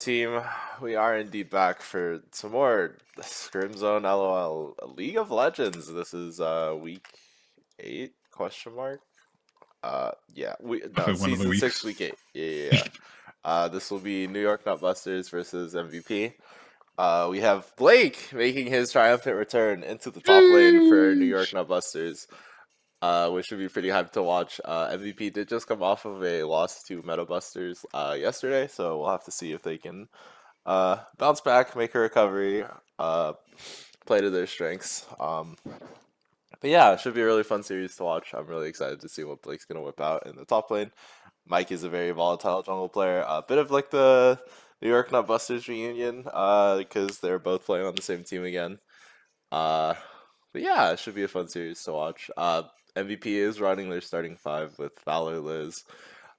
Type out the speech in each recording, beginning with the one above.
Team, we are indeed back for some more Scrim Zone LOL League of Legends. This is week 8 question mark. Yeah, we no One of the season 6 weeks. week 8. Yeah. This will be New York Nutbusters versus MVP. We have Blake making his triumphant return into the top lane for New York Nutbusters. Which should be pretty hyped to watch. MVP did just come off of a loss to Meta Busters yesterday, so we'll have to see if they can bounce back, make a recovery, play to their strengths. But yeah, it should be a really fun series to watch. I'm really excited to see what Blake's gonna whip out in the top lane. Mike is a very volatile jungle player, a bit of like the New York Nutbusters reunion, because they're both playing on the same team again. Uh, but yeah, it should be a fun series to watch. MVP is running their starting five with Valor, Liz,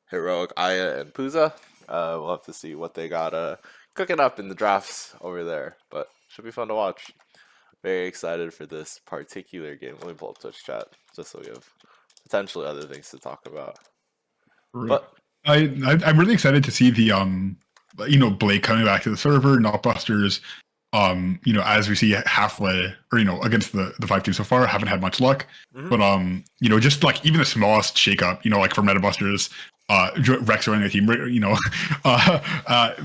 Heroic, Aya, and Puza. We'll have to see what they got cooking up in the drafts over there, but should be fun to watch. Very excited for this particular game. Let me pull up Twitch chat just so we have potentially other things to talk about. But I'm really excited to see the Blake coming back to the server, Notbusters. As we see halfway or against the 5-2 so far, haven't had much luck. But just like even the smallest shakeup, like for Metabusters, Rex joining the team,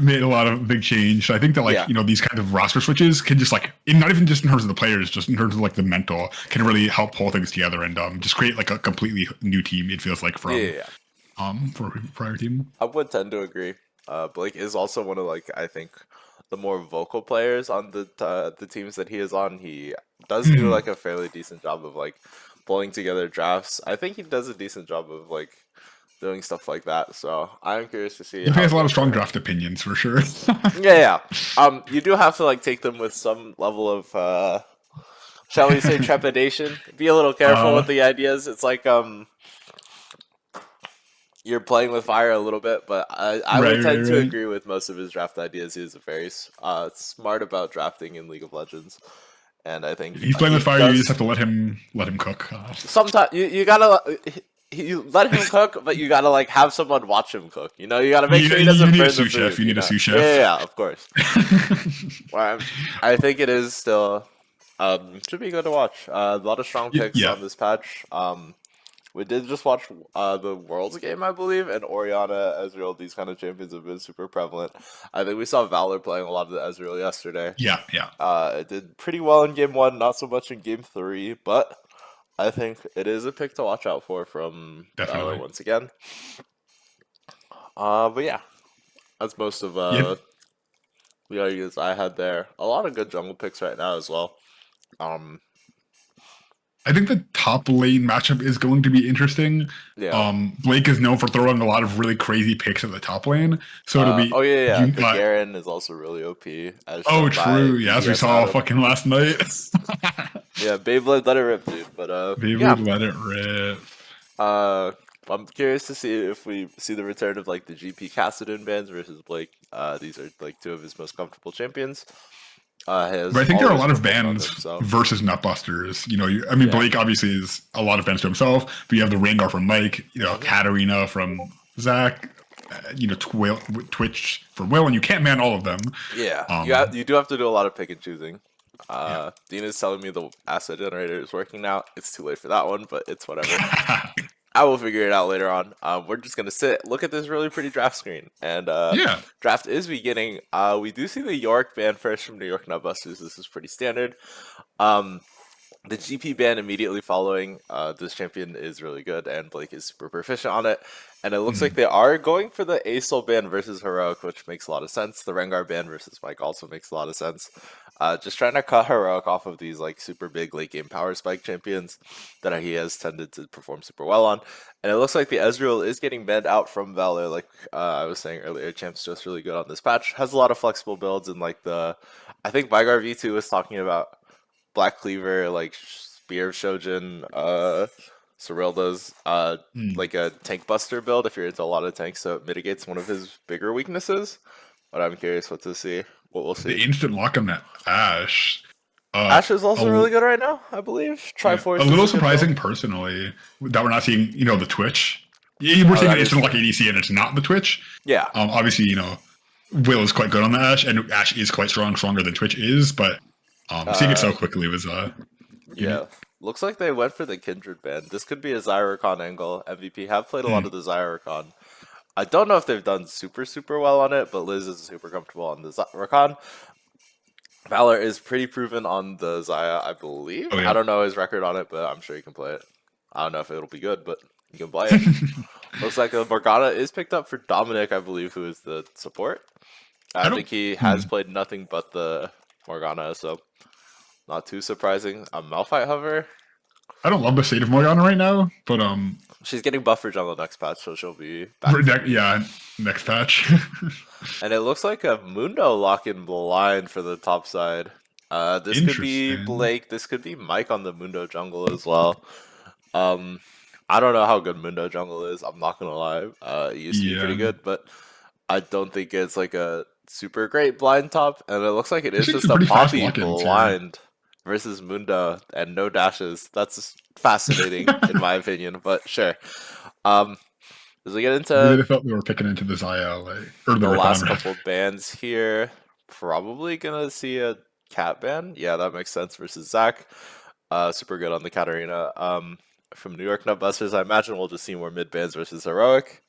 made a lot of big change. So I think that these kind of roster switches can just not even just in terms of the players, just in terms of like the mental, can really help pull things together and just create like a completely new team. It feels like from for prior team. I would tend to agree. Blake is also one of I think the more vocal players on the teams that he is on. He does do like a fairly decent job of pulling together drafts. I think he does a decent job of doing stuff like that. So I'm curious to see. He has a lot of strong draft opinions for sure. Yeah. You do have to take them with some level of shall we say trepidation. Be a little careful with the ideas. It's you're playing with fire a little bit, but I would tend to agree with most of his draft ideas. He's very smart about drafting in League of Legends, and I think he's playing with fire. You just have to let him cook. Sometimes you gotta you let him cook, but you gotta have someone watch him cook. You gotta make sure he doesn't burn the food. You need a sous chef. Yeah, of course. Well, I think it is still should be good to watch. A lot of strong picks on this patch. We did just watch the Worlds game, I believe, and Orianna, Ezreal, these kind of champions have been super prevalent. I think we saw Valor playing a lot of the Ezreal yesterday. Yeah. It did pretty well in game 1, not so much in game 3, but I think it is a pick to watch out for from Valor once again. But yeah, that's most of the arguments I had there. A lot of good jungle picks right now as well. I think the top lane matchup is going to be interesting. Yeah. Blake is known for throwing a lot of really crazy picks at the top lane, so it'll be. Garen is also really OP. True. Yeah, as we saw fucking last night. Yeah, Beyblade let it rip, dude. But Beyblade let it rip. I'm curious to see if we see the return of the GP Kassadin bans versus Blake. These are two of his most comfortable champions. But I think there are a lot of bans versus Nutbusters. Blake obviously is a lot of bans to himself, but you have the Rengar from Mike, Katarina from Zach, Twitch for Will, and you can't ban all of them. Yeah, you do have to do a lot of pick and choosing. Dina's telling me the asset generator is working now. It's too late for that one, but it's whatever. I will figure it out later on. We're just going to look at this really pretty draft screen. And draft is beginning. We do see the York ban first from New York Nutbusters. This is pretty standard. The GP ban immediately following. This champion is really good, and Blake is super proficient on it. And it looks like they are going for the Asol ban versus Heroic, which makes a lot of sense. The Rengar ban versus Mike also makes a lot of sense. Just trying to cut Heroic off of these super big late game power spike champions that he has tended to perform super well on. And it looks like the Ezreal is getting banned out from Valor, like I was saying earlier. Champ's just really good on this patch. Has a lot of flexible builds, and I think Vigar V2 was talking about Black Cleaver, Spear of Shojin, Cyrilda's like a tank buster build if you're into a lot of tanks, so it mitigates one of his bigger weaknesses. But I'm curious what we'll see. The instant lock on that Ashe. Ashe is also really good right now, I believe. Triforce. A little surprising personally that we're not seeing, the Twitch. We're seeing an instant lock ADC and it's not the Twitch. Yeah. Obviously, Will is quite good on the Ashe, and Ashe is quite strong, stronger than Twitch is, but seeing it so quickly was Yeah. Looks like they went for the Kindred ban. This could be a Zyricon angle. MVP have played a lot of the Zyricon. I don't know if they've done super well on it, but Liz is super comfortable on the Zyricon. Valor is pretty proven on the Zaya, I believe. Oh, yeah. I don't know his record on it, but I'm sure he can play it. I don't know if it'll be good, but you can play it. Looks like a Morgana is picked up for Dominic, I believe, who is the support. I think he has played nothing but the Morgana, so not too surprising. A Malphite Hover. I don't love the state of Morgana right now, but she's getting buffed for jungle next patch, so she'll be back. Yeah, next patch. And it looks like a Mundo lock-in blind for the top side. This could be Blake. This could be Mike on the Mundo jungle as well. I don't know how good Mundo jungle is. I'm not gonna lie. It used to be pretty good, but I don't think it's like a super great blind top. And it looks like it is just a Poppy blind versus Mundo and no dashes. That's fascinating in my opinion, but sure. As we get into, I really thought we were picking into the Zaya or the last couple bans here, probably gonna see a cat ban. Yeah, that makes sense versus Zach. Super good on the Katarina. From New York Nutbusters, I imagine we'll just see more mid bans versus Heroic.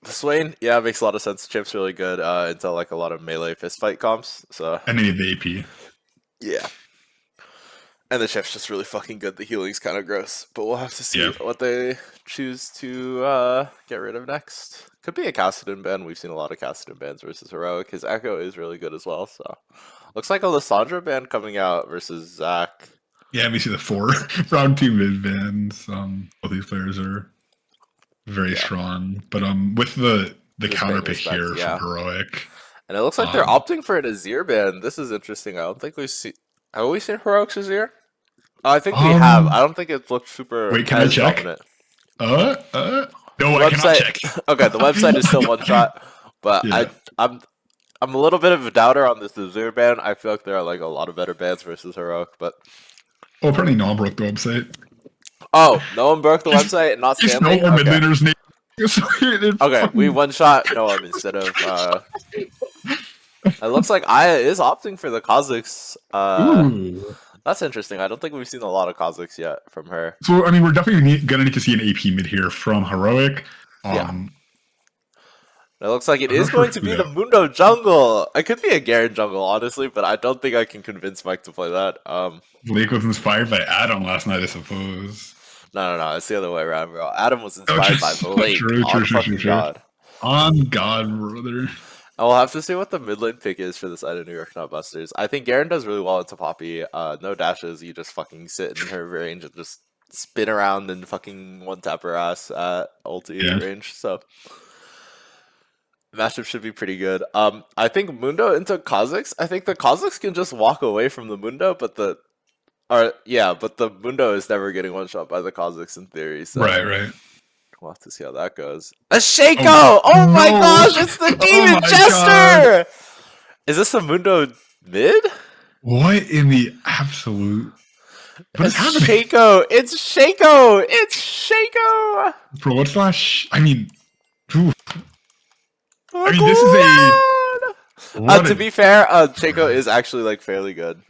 The Swain, yeah, makes a lot of sense. Chimp's really good into like a lot of melee fist fight comps. So and they need the AP. Yeah. And the Chimp's just really fucking good. The healing's kind of gross, but we'll have to see what they choose to get rid of next. Could be a Kassadin ban. We've seen a lot of Kassadin bans versus Heroic. His Echo is really good as well. So looks like a Lissandra ban coming out versus Zach. Yeah, we see the 4 round 2 mid bans. Both these players are very strong, but with the counter pick here from Heroic, and it looks like they're opting for an Azir ban. This is interesting. I don't think we see. Have we seen Heroic's Azir? Oh, I think we have. I don't think it looked super. Wait, can I check? Dominant. No, I cannot check. Okay, the website is still one shot, but I'm a little bit of a doubter on this Azir ban. I feel like there are like a lot of better bans versus Heroic, but apparently no one broke the website. Oh, no one broke the website and not Stanley? No more mid-laners name. Okay, we one-shot Noam instead of... It looks like Aya is opting for the Kha'Zix. That's interesting. I don't think we've seen a lot of Kha'Zix yet from her. So, I mean, we're definitely going to need to see an AP mid here from Heroic. It looks like it is going to be the Mundo jungle. It could be a Garen jungle, honestly, but I don't think I can convince Mike to play that. Blake was inspired by Adam last night, I suppose. No, it's the other way around, bro. Adam was inspired by Blake. True. God. On God, brother. I will have to see what the mid lane pick is for the side of New York Nutbusters. I think Garen does really well into Poppy. No dashes. You just fucking sit in her range and just spin around and fucking one-tap her ass at ulti range. So matchup should be pretty good. I think Mundo into Kha'Zix. I think the Kha'Zix can just walk away from the Mundo, but the Mundo is never getting one shot by the Kha'Zix in theory. So right. We'll have to see how that goes. A Shaco! Oh my gosh, it's the Demon Jester! God. Is this a Mundo mid? What in the absolute? What is happening? Shaco! It's Shaco! It's Shaco! Bro, what's that? I mean, this is a. To be fair, Shaco is actually like fairly good.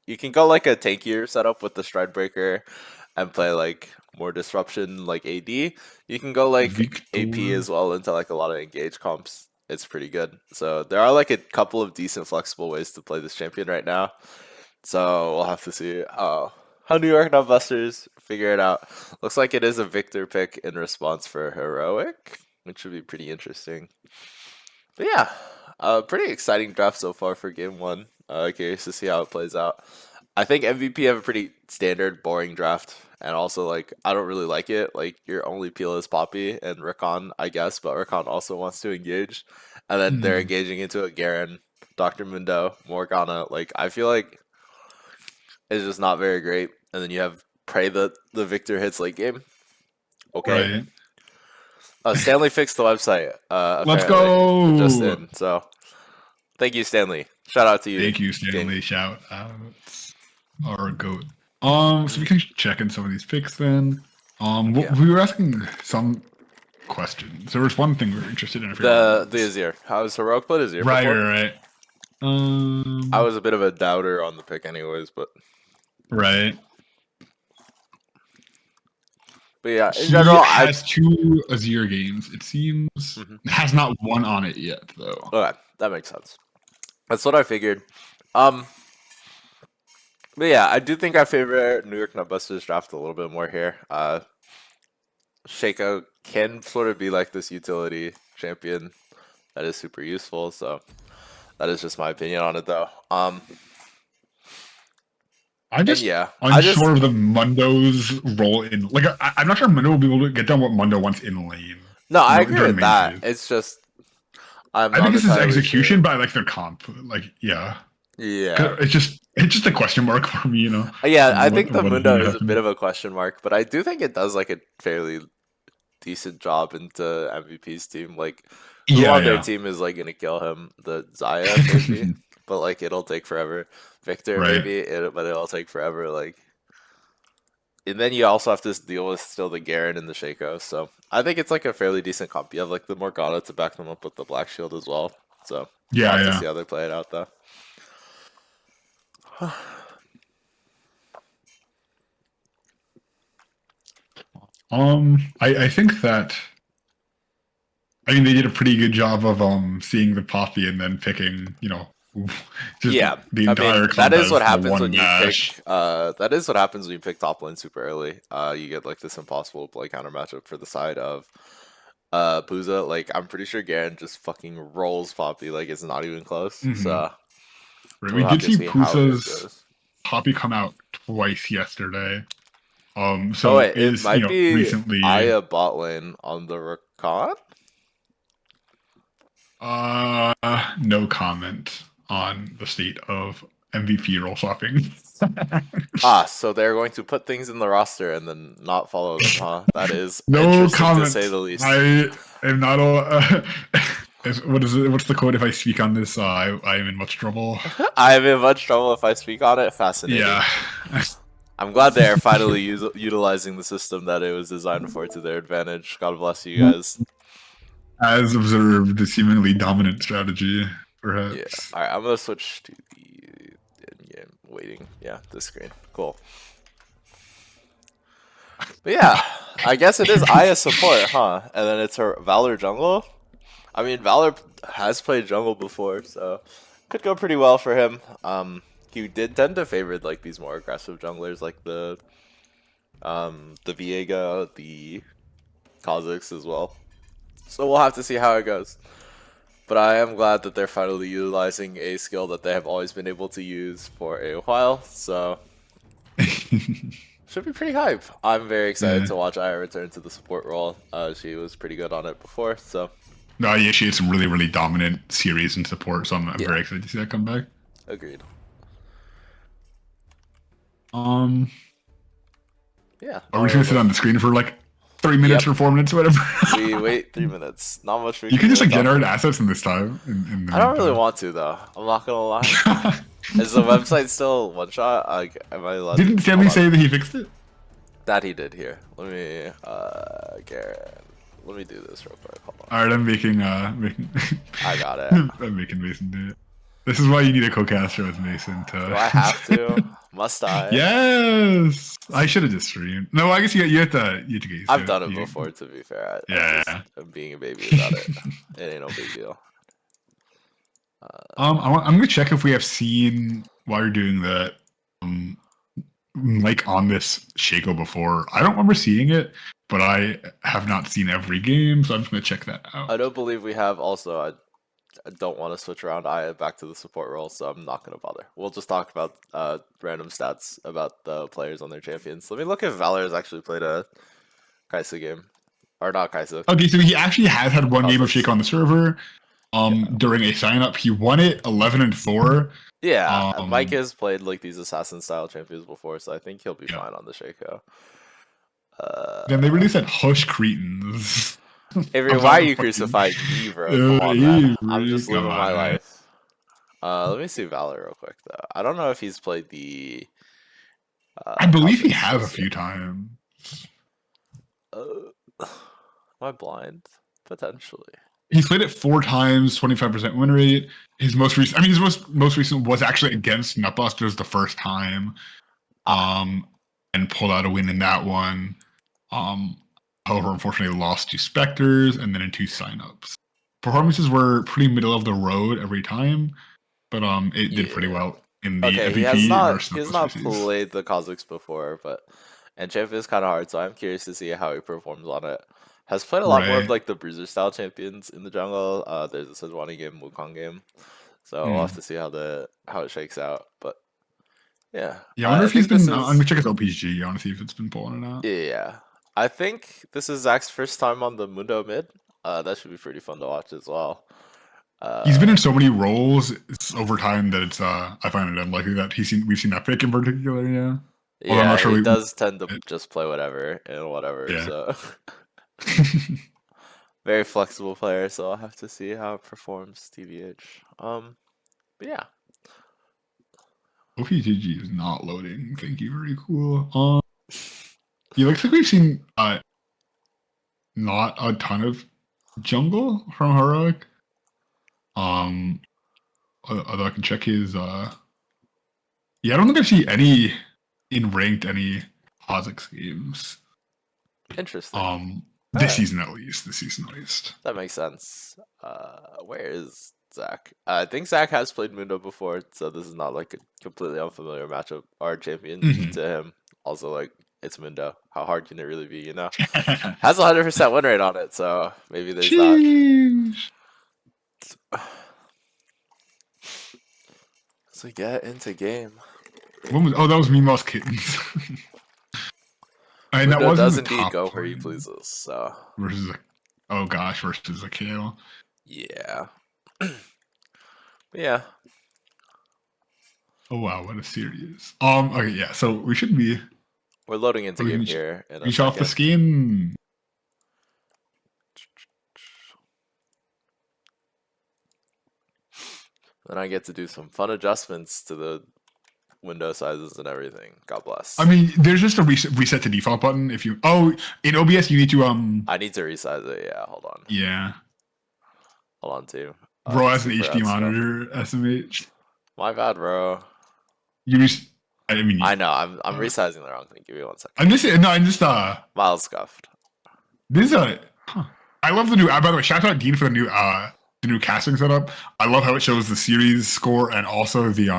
You can go like a tankier setup with the Stride Breaker and play like more disruption like AD. You can go like AP as well into like a lot of engage comps. It's pretty good. So there are like a couple of decent flexible ways to play this champion right now. So we'll have to see how New York Nutbusters figure it out. Looks like it is a Victor pick in response for Heroic, which would be pretty interesting. But yeah, pretty exciting draft so far for game 1. Curious to see how it plays out. I think MVP have a pretty standard, boring draft, and also like I don't really like it. Like your only peel is Poppy and Rakan, I guess, but Rakan also wants to engage, and then they're engaging into a Garen, Dr. Mundo, Morgana. Like I feel like it's just not very great. And then you have Pray the Victor hits late game. Okay. Right. Stanley fixed the website. Let's go. Just in. So thank you, Stanley. Shout out to you. Thank you, Stanley. Shout out. Our goat. So we can check in some of these picks then. We were asking some questions. There was one thing we were interested in. I forgot The Azir. How's Heroic played Azir right, before? right. I was a bit of a doubter on the pick anyways, but Right. yeah, in He general, has 2 Azir games. It seems has not one on it yet, though. Okay, that makes sense. That's what I figured. But yeah, I do think I favor New York Nutbusters draft a little bit more here. Shaco can sort of be like this utility champion that is super useful, so that is just my opinion on it, though. I'm just yeah, unsure of the Mundo's role in. Like, I'm not sure Mundo will be able to get done what Mundo wants in lane. No, I know, agree during with main that. phase. It's just I think it's his entirely execution, sure. but I like their comp. Like, yeah. Yeah. It's just a question mark for me, you know. Yeah, I think the what Mundo here is a bit happened. of a question mark, but I do think it does like a fairly decent job into MVP's team. Like, who Yeah, on their yeah. team is like gonna kill him? The Zaya maybe, but like it'll take forever. Victor Right. maybe, but it'll take forever. Like, and then you also have to deal with still the Garen and the Shaco. So I think it's like a fairly decent comp. You have like the Morgana to back them up with the Black Shield as well. So we'll Yeah, have to yeah. see how they play it out though. I think that. I mean, they did a pretty good job of seeing the Poppy and then picking, you know, just Yeah, the I entire mean comp that is as what the happens one when you mash. pick. That is what happens when you pick top lane super early. You get like this impossible play counter matchup for the side of Booza. Like I'm pretty sure Garen just fucking rolls Poppy like it's not even close. So Right. We we'll have did to see see how his Pusa's goes. Poppy come out twice yesterday. Oh So wait, it is might be recently Aya bot lane on the Rakan. no comment on the state of MVP role swapping. Ah, so they're going to put things in the roster and then not follow them, huh? That is No interesting to say comment. the least. I am not a. What is it? What's the quote? If I speak on this, I am in much trouble. I'm in much trouble if I speak on it. Fascinating. Yeah. I'm glad they are finally utilizing the system that it was designed for to their advantage. God bless you guys. As observed, the seemingly dominant strategy, Yeah. perhaps. All right, I'm gonna switch to the in-game waiting. Yeah, this screen. Cool. But yeah, I guess it is Aya support, huh? And then it's her Valor jungle. I mean, Valor has played jungle before, so could go pretty well for him. He did tend to favor like these more aggressive junglers, like the Viega, the Kha'Zix as well. So we'll have to see how it goes. But I am glad that they're finally utilizing a skill that they have always been able to use for a while. So should be pretty hype. I'm very excited to watch Aya return to the support role. She was pretty good on it before, so. No, yeah, she had some really, really dominant series and support, so I'm very excited to see that come back. Agreed. Yeah. Are we just gonna sit on the screen for like 3 minutes or 4 minutes or whatever? We wait 3 minutes. Not much. You can just like generate assets in this time. I don't really want to though. I'm not gonna lie. Is the website still one shot? Am I allowed? Didn't Stanley say that he fixed it? That he did here. Let me Garrett. Let me do this real quick. Hold on. Alright, I'm making I got it. I'm making Mason do it. This is why you need a co-caster with Mason to. Do I have to? Must I? Yes. I should have just streamed. No, I guess you have to get used I've done it before. To be fair, I'm being a baby about it. It ain't no big deal. I'm gonna check if we have seen while you're doing that, like on this Shaco before. I don't remember seeing it, but I have not seen every game, so I'm just gonna check that out. I don't believe we have. Also, I don't want to switch around Aya back to the support role, so I'm not gonna bother. We'll just talk about random stats about the players on their champions. Let me look if Valor has actually played a Kaisa game, or not Kaisa. Okay, so he actually has had one game of Shaco on the server. During a sign up, he won it 11-4. Yeah, Mike has played like these assassin style champions before, so I think he'll be fine on the Shaco. Then they really said hush cretins. Avery, why are you crucifying me, bro? Come on, man. I'm just living my life. Let me see Valor real quick though. I don't know if he's played the. I believe he has a few times. Am I blind? Potentially. He's played it 4 times, 25% win rate. His most recent, I mean, his most recent was actually against Nutbusters the first time, and pulled out a win in that one. However, unfortunately, lost to Spectres and then in 2 signups. Performances were pretty middle of the road every time, but it did pretty well in the Okay, MVP versus he has Nutbusters not series. played the Kha'Zix before, but and champ is kind of hard, so I'm curious to see how he performs on it. Has played a lot more of Right. like the bruiser style champions in the jungle. There's a Sejuani game, Wukong game, so we'll have to see how it shakes out. But yeah, Yeah, I wonder I if he's think this been. I'm is gonna check his OPG. I want to see if it's been pulling it out. yeah. I think this is Zach's first time on the Mundo mid. That should be pretty fun to watch as well. He's been in so many roles over time that it's. I find it unlikely that we've seen that pick in particular. Yeah. Although I'm not Yeah, sure he we. does tend to just play whatever and whatever. Yeah. So very flexible player. So I'll have to see how it performs. TBH. But yeah. OPGG is not loading. Thank you. Very cool. Yeah, looks like we've seen not a ton of jungle from Heroic. Although I can check his. Yeah, I don't think I've seen any in ranked any Kha'Zix games. Interesting. This season at least. This season at least. That makes sense. Where is Zach? I think Zach has played Mundo before, so this is not like a completely unfamiliar matchup or champion to him. Also, like it's Mundo. How hard can it really be? You know, has 100% win rate on it, so maybe there's that. So get into game. That was Meemaw's Kittens. And that Mundo wasn't does the indeed top go where he lane pleases. So versus versus a Kale. yeah, yeah. Oh wow, what a series. Okay, yeah. So we should be. We're loading into game Reach, here in a reach off the second. skin. Then I get to do some fun adjustments to the window sizes and everything. God bless. I mean, there's just a reset to default button. If you in OBS you need to I need to resize it. Yeah, hold on. Yeah. Hold on too. Bro has an HD monitor, SMH. My bad, bro. I know. I'm resizing the wrong thing. Give me 1 second. I'm just Mild scuffed. This is I love the new. By the way, shout out Dean for the new casting setup. I love how it shows the series score and also the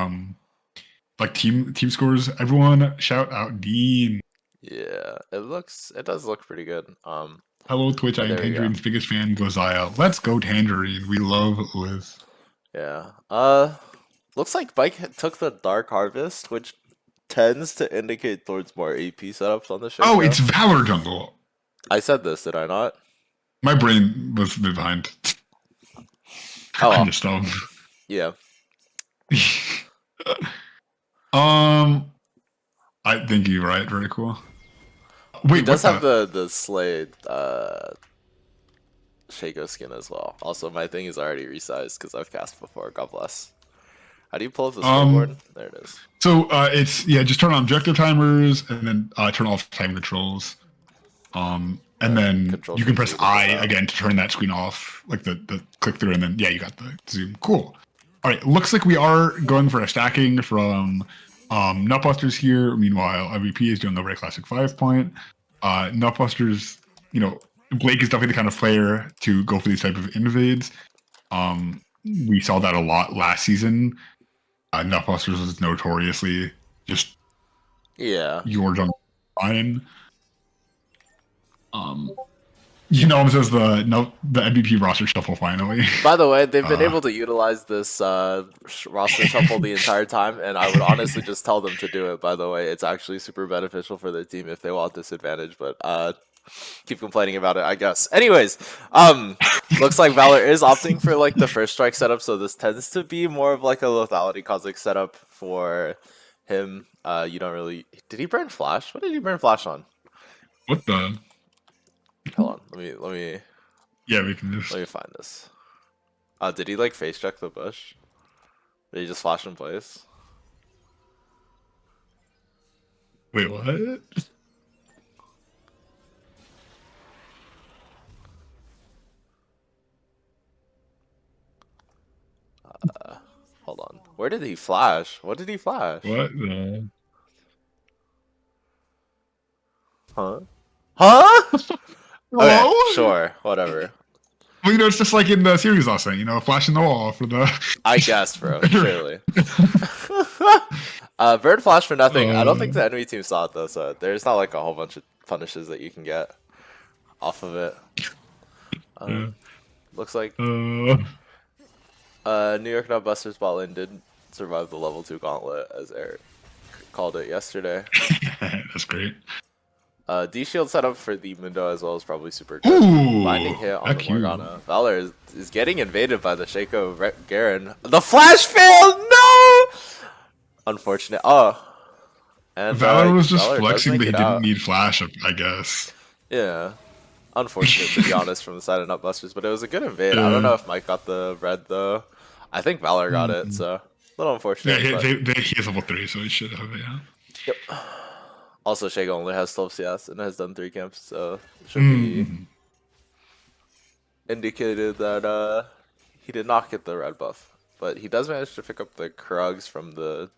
like team scores. Everyone shout out Dean. Yeah, it does look pretty good. Hello Twitch, I am Tangerine's biggest fan, Gozaya. Let's go Tangerine. We love Liz. Yeah. Looks like Bike took the Dark Harvest, which tends to indicate towards more AP setups on the show. Oh, it's Valor Jungle. I said this, did I not? My brain was a bit behind. Oh, I'm just dumb. Yeah. I think you're right. Very cool. Wait, he does have the Slade Shaco skin as well. Also, my thing is already resized because I've cast before. God bless. How do you pull up the scoreboard? There it is. So it's just turn on objective timers and then turn off time controls. And then you can press I again to turn that screen off, like the click through, and then you got the zoom. Cool. All right, looks like we are going for a stacking from Nutbusters here. Meanwhile, MVP is doing over a classic 5 point. Nutbusters, Blake is definitely the kind of player to go for these type of invades. We saw that a lot last season. Nutbusters was notoriously just your jungle line. Says the MVP roster shuffle finally. By the way, they've been able to utilize this roster shuffle the entire time, and I would honestly just tell them to do it. By the way, it's actually super beneficial for their team if they want this advantage, but keep complaining about it, I guess. Anyways, looks like Valor is opting for like the first strike setup, so this tends to be more of like a lethality Kha'Zix setup for him. You don't really. Did he burn flash? What did he burn flash on? What the? Hold on, let me. Yeah, we can just. Let me find this. Did he like face check the bush? Did he just flash in place? Wait, what? Hold on. Where did he flash? What did he flash? What the? Huh? Huh? Okay, Hello? sure, whatever. Well, it's just like in the series last night, flashing the wall for the. I guess, bro. Surely. Bird flash for nothing. I don't think the enemy team saw it though, so there's not like a whole bunch of punishes that you can get off of it. Looks like New York Nutbusters bot lane did survive the level 2 gauntlet, as Eric called it yesterday. That's great. D shield setup for the Mundo as well is probably super good. Ooh, Binding hit on the cute. Morgana. Valor is getting invaded by the Shaco Garen. The flash failed! No! Unfortunate. Oh. And Valor was just Valor does flexing make that he it didn't out. need flash, I guess. Yeah. Unfortunate, to be honest, from the side of Nutbusters, but it was a good invade. I Yeah. don't know if Mike got the red, though. I think Valor got it, so a little unfortunate. Yeah, but... he is level 3, so he should have it, yeah. Yep. Also, Shaco only has 12 CS and has done 3 camps, so it should be indicated that he did not get the red buff. But he does manage to pick up the Krugs from the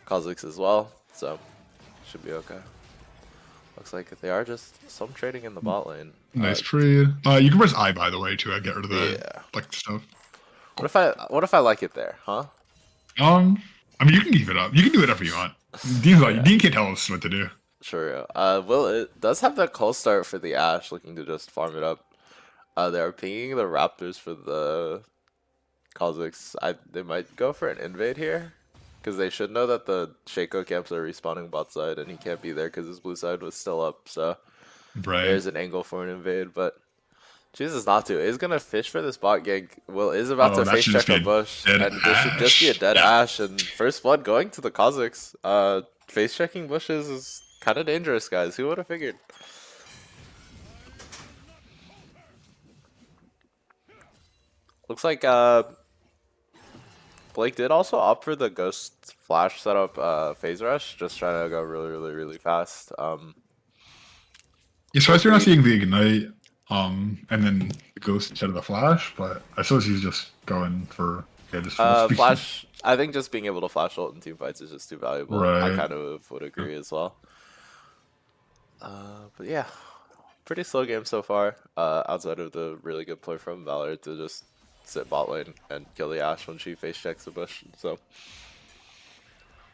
Kha'Zix as well, so should be okay. Looks like they are just some trading in the bot lane. Nice trade. You can press I, by the way, to get rid of the like stuff. What if I like it there, huh? I mean, you can keep it up. You can do whatever you want. Dean can't tell us what to do. Sure. Will it does have that cold start for the Ashe, looking to just farm it up. They're pinging the Raptors for the Kha'Zix. They might go for an invade here, because they should know that the Shaco camps are respawning bot side, and he can't be there because his blue side was still up. So there's an angle for an invade, but chooses not to. Is gonna fish for this bot gank. Will is about to face check a bush, and this should just be a dead Ashe. And first blood going to the Kha'Zix. Face checking bushes is kind of dangerous, guys. Who would have figured? Looks like Blake did also opt for the Ghost Flash setup phase rush, just trying to go really fast. Yeah, so I you're not seeing the ignite, and then the ghost instead of the flash, but I suppose he's just going for flash. I think just being able to flash ult in team fights is just too valuable. Right. I kind of would agree as well. But yeah, pretty slow game so far. Outside of the really good play from Valor to just sit bot lane and kill the Ashe when she face checks the bush. So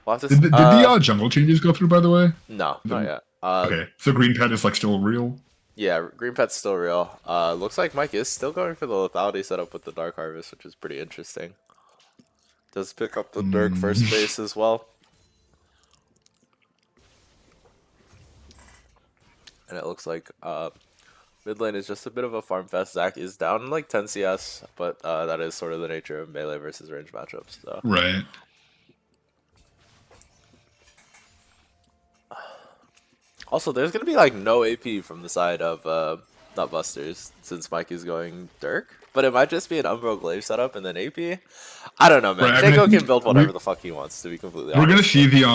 we'll have to did the jungle changes go through, by the way? No, not yet. Okay, so green pet is like still real. Yeah, green pet's still real. Looks like Mike is still going for the lethality setup with the Dark Harvest, which is pretty interesting. Does pick up the Dirk first base as well. And it looks like mid lane is just a bit of a farm fest. Zach is down like 10 CS, but that is sort of the nature of melee versus range matchups. So. Right. Also, there's going to be like no AP from the side of Nutbusters since Mike is going Dirk. But it might just be an Umbro Glaive setup and then AP. I don't know, man. Right, Shaco can build whatever the fuck he wants, to be completely honest. We're going to see the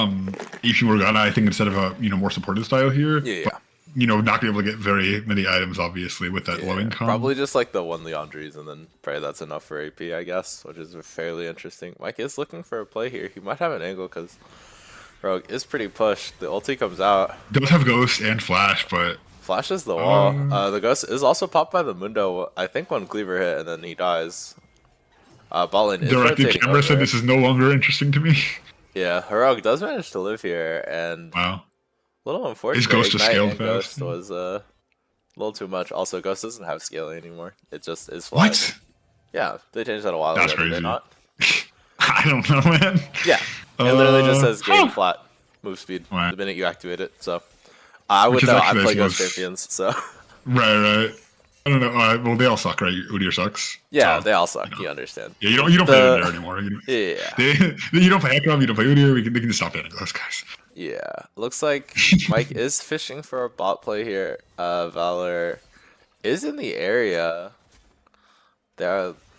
AP Morgana, I think, instead of a more supportive style here. Yeah. But, not going to be able to get very many items, obviously, with that low income. Probably just like the one Leandries and then pray that's enough for AP, I guess, which is fairly interesting. Mike is looking for a play here. He might have an angle because Rogue is pretty pushed. The ulti comes out. Does have Ghost and Flash, but... Flashes the wall. The Ghost is also popped by the Mundo, I think, when Cleaver hit, and then he dies. Ballin is Directed camera said this is no longer interesting to me. Yeah, Heroic does manage to live here, and wow. A little unfortunate. His Ghost just scaled fast. Ghost was a little too much. Also, Ghost doesn't have scaling anymore. It just is flat. What? Yeah, they changed that a while That's ago. crazy. Did they not? I don't know, man. Yeah, it literally just says game flat move speed right. the minute you activate it. So I would know. I play Ghost champions, so. Right. I don't know. Well, they all suck, right? Udyr sucks. Yeah, so, they all suck. You understand. Yeah, you don't play Udyr anymore. Yeah. You don't play Ekrom, you don't play Udyr. They can just stop banning those guys. Yeah. Looks like Mike is fishing for a bot play here. Valor is in the area.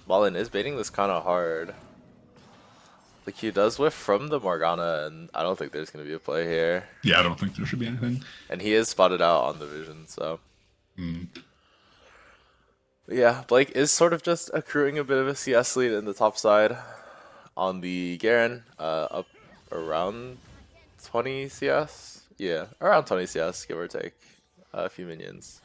Wallen is baiting this kind of hard. The Q does whiff from the Morgana, and I don't think there's going to be a play here. Yeah, I don't think there should be anything. And he is spotted out on the vision, so. Yeah, Blake is sort of just accruing a bit of a CS lead in the top side. on the Garen, up around 20 CS. Yeah, around 20 CS, give or take a few minions.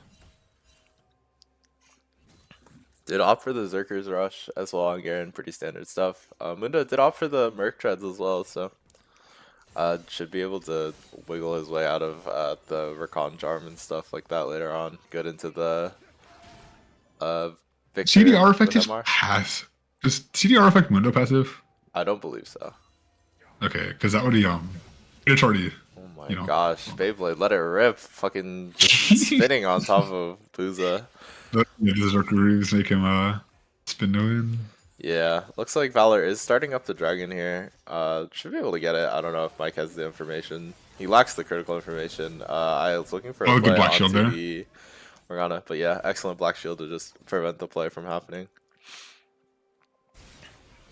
Did opt for the Zerker's Rush as well on Garen, pretty standard stuff. Mundo did opt for the Merc Treads as well, so should be able to wiggle his way out of the Recon Charm and stuff like that later on. Good into the Victor CDR effect with is MR. passive. Does CDR affect Mundo passive? I don't believe so. Okay, because that would be it's already. Oh my You know. gosh, Beyblade, let it rip! Fucking just spinning on top of Booza. The Zerker Reeves make him spin no in. Yeah, looks like Valor is starting up the dragon here. Should be able to get it. I don't know if Mike has the information. He lacks the critical information. I was looking for a play good black shield onto there. the Morgana, but yeah, excellent black shield to just prevent the play from happening.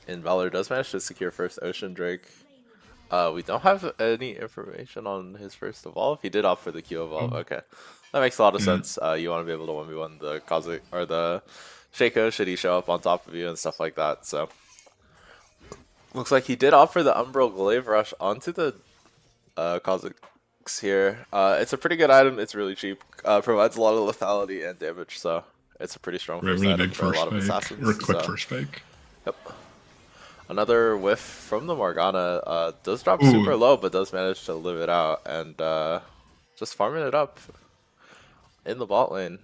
And Valor does manage to secure first Ocean Drake. We don't have any information on his first evolve. He did opt for the Q evolve. Okay, that makes a lot of sense. You want to be able to 1v1 the Kazakh or the Shaco should he show up on top of you and stuff like that. So looks like he did opt for the Umbral Glaive Rush onto the Kazakhs here. It's a pretty good item. It's really cheap. Provides a lot of lethality and damage, so it's a pretty strong first Really item big for a first lot of spike. assassins. Or quick So, first spike. yep. Another whiff from the Morgana. Does drop Ooh. super low, but does manage to live it out and just farming it up in the bot lane.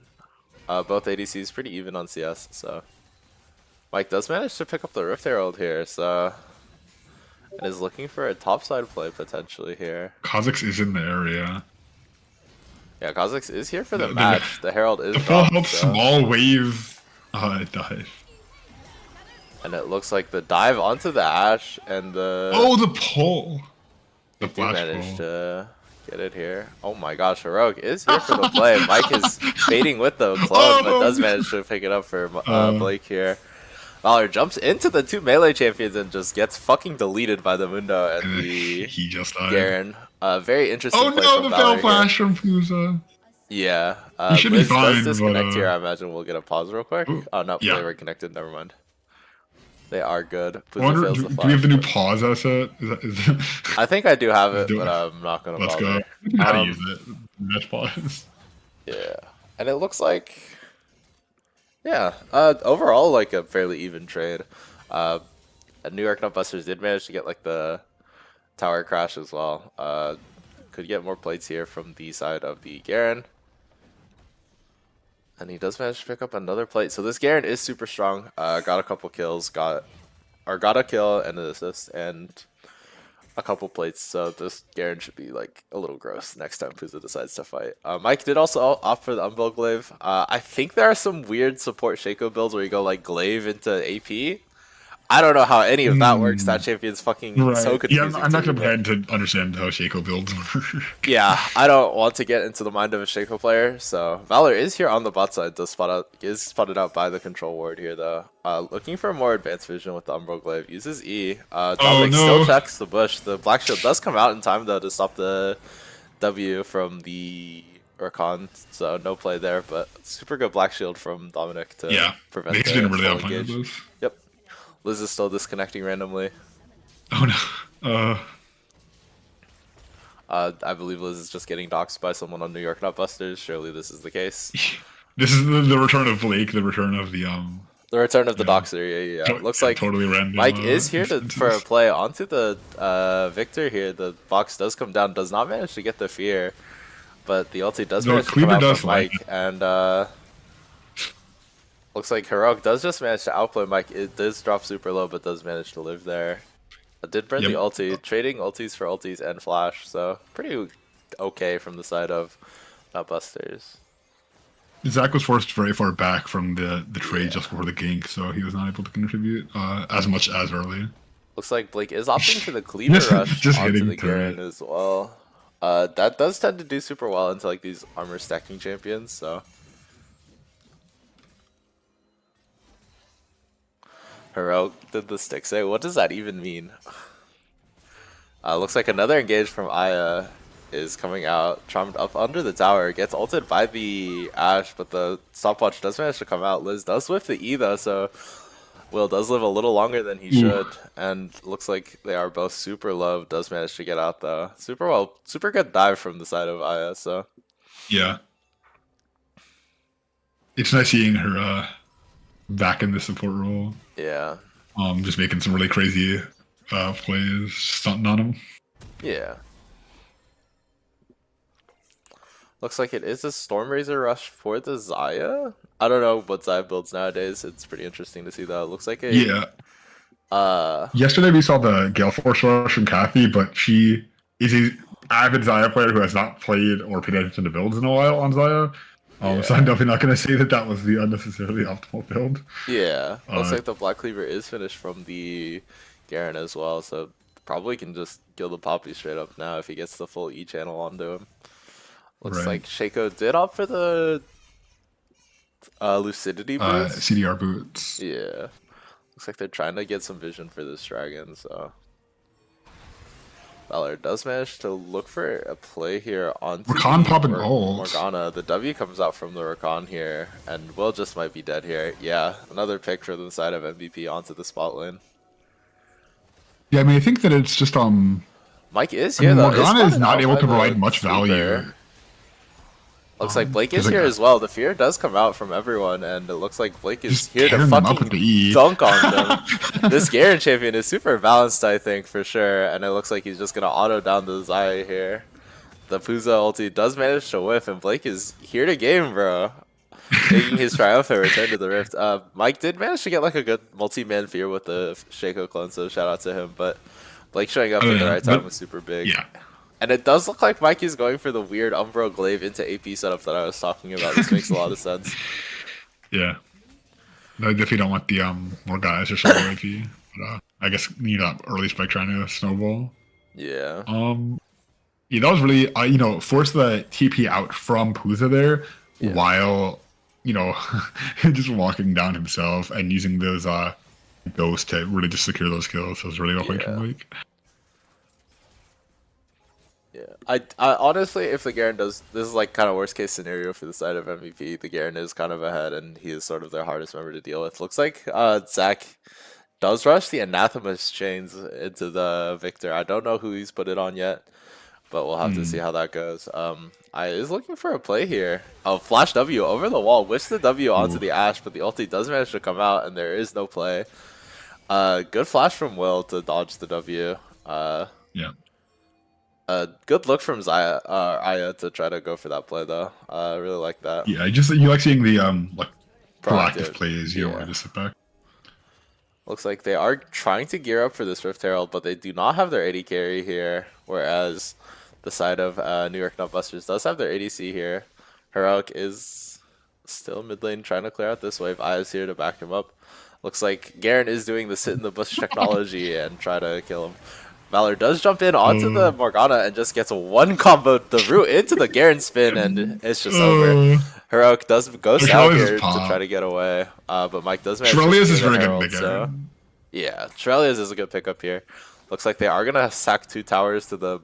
Both ADCs pretty even on CS, so Mike does manage to pick up the Rift Herald here, so and is looking for a topside play potentially here. Kazakhs is in the area. Yeah, Kazakhs is here for the match. The Herald is The full dropped, health so. small wave. It died. And it looks like the dive onto the Ashe and the The pull. The do flash manage pull. to get it here. Oh my gosh, Heroic is here for the play. Mike is baiting with the clone, but does manage to pick it up for Blake here. Valor jumps into the two melee champions and just gets fucking deleted by the Mundo and the He just died. Garen. Very interesting Oh play no, from the Valor fail flash from Fuza. here. Yeah, He should be Liz fine, does disconnect but, here. I imagine we'll get a pause real quick. Ooh, Oh no, yeah. they were connected. Never mind. They are good. I wonder, fails do, the do we have the new flash, pause asset? Is that, I think I do have it, Do but it. I'm not gonna let's bother. go. We know how to use it. Match pause. Yeah, and it looks like, yeah, overall like a fairly even trade. New York Nutbusters did manage to get like the tower crash as well. Could get more plates here from the side of the Garen. And he does manage to pick up another plate. So this Garen is super strong. Got a couple kills, got a kill and an assist and a couple plates. So this Garen should be like a little gross next time Puza decides to fight. Mike did also opt for the Umbral Glaive. I think there are some weird support Shaco builds where you go like Glaive into AP. I don't know how any of that works. That champion's fucking so confusing. Yeah, I'm not to going me, to pretend to understand how Shaco builds work. yeah, I don't want to get into the mind of a Shaco player. So Valor is here on the bot side. Is spotted out by the control ward here though. Looking for more advanced vision with the Umbral Glaive. Uses E. Dominic still checks the bush. The Black Shield does come out in time though to stop the W from the Recon. So no play there, but super good Black Shield from Dominic to prevent He's the been really full on point with engage. those. Yep. Liz is still disconnecting randomly. Oh no. I believe Liz is just getting doxxed by someone on New York Nutbusters. Surely this is the case. This is the return of Blake, the return of the The return of the doxer, yeah. Looks like totally random. Mike is here for a play onto the Victor here. The box does come down, does not manage to get the fear, but the ulti does manage to come out from Mike, and looks like Heroic does just manage to outplay Mike. It does drop super low, but does manage to live there. It did burn the ulti, trading ultis for ultis and flash, so pretty okay from the side of Nutbusters. Zach was forced very far back from the trade just before the gank, so he was not able to contribute as much as early. Looks like Blake is opting for the cleaver rush just onto hitting the Garen as well. That does tend to do super well into like these armor stacking champions, so. Heroic did the stick say, what does that even mean? Looks like another engage from Aya is coming out, charmed up under the tower, gets ulted by the Ashe, but the stopwatch does manage to come out. Liz does whiff the E though, so Will does live a little longer than he should, and looks like they are both super low. Does manage to get out though. Super good dive from the side of Aya. So yeah, it's nice seeing her back in the support role. yeah, Just making some really crazy plays, stunting on him. yeah. Looks like it is a Stormrazor rush for the Xayah. I don't know what Xayah builds nowadays. It's pretty interesting to see though. It looks like a Yesterday we saw the Gale Force rush from Kathy, but she is an avid Xayah player who has not played or paid attention to builds in a while on Xayah. So I'm definitely not going to say that was the unnecessarily optimal build. Yeah, looks like the Black Cleaver is finished from the Garen as well, so probably can just kill the Poppy straight up now if he gets the full E channel onto him. Looks like Shaco did opt for the Lucidity boots. CDR boots. Yeah, looks like they're trying to get some vision for this dragon, so Valor does manage to look for a play here on Rakan popping ult. Morgana. The W comes out from the Rakan here, and Will just might be dead here. Yeah, another pick from the side of MVP onto the spot lane. Yeah, I mean, I think that it's just Mike is here though. Morgana is not able to provide much value. Looks like Blake is here as well. The fear does come out from everyone, and it looks like Blake is here to fucking dunk on them. This Garen champion is super balanced, I think, for sure, and it looks like he's just going to auto down the Xayah here. The Puza ulti does manage to whiff, and Blake is here to game, bro. Making his triumphant return to the Rift. Mike did manage to get like a good multi-man fear with the Shaco clone, so shout out to him, but Blake showing up at the right time was super big. Yeah. And it does look like Mikey's going for the weird Umbro Glaive into AP setup that I was talking about. This makes a lot of sense. Yeah. No, I definitely don't want the more guys to show AP. But I guess you need that early spike trying to snowball. Yeah. Yeah, that was really force the TP out from Puza there while just walking down himself and using those ghosts to really just secure those kills. So it was really well played from Mike. Yeah, I honestly, if the Garen does, this is like kind of worst case scenario for the side of MVP. The Garen is kind of ahead, and he is sort of their hardest member to deal with. Looks like Zach does rush the Anathema's chains into the Victor. I don't know who he's put it on yet, but we'll have to see how that goes. I is looking for a play here. Oh, flash W over the wall, whisk the W onto the Ashe, but the ulti does manage to come out, and there is no play. Good flash from Will to dodge the W. Yeah. Good look from Aya to try to go for that play though. I really like that. Yeah, you like seeing the proactive plays. You don't want to just sit back. Looks like they are trying to gear up for this Rift Herald, but they do not have their AD carry here. Whereas the side of New York Nutbusters does have their ADC here. Heroic is still mid lane trying to clear out this wave. Aya's here to back him up. Looks like Garen is doing the sit in the bush technology and try to kill him. Valor does jump in onto the Morgana and just gets a one combo the root into the Garen spin, and it's just over. Heroic does go south here to try to get away, but Mike does manage Trellius to is very Herald, good. So yeah, Trellius is a good pickup here. Looks like they are gonna sack 2 towers to the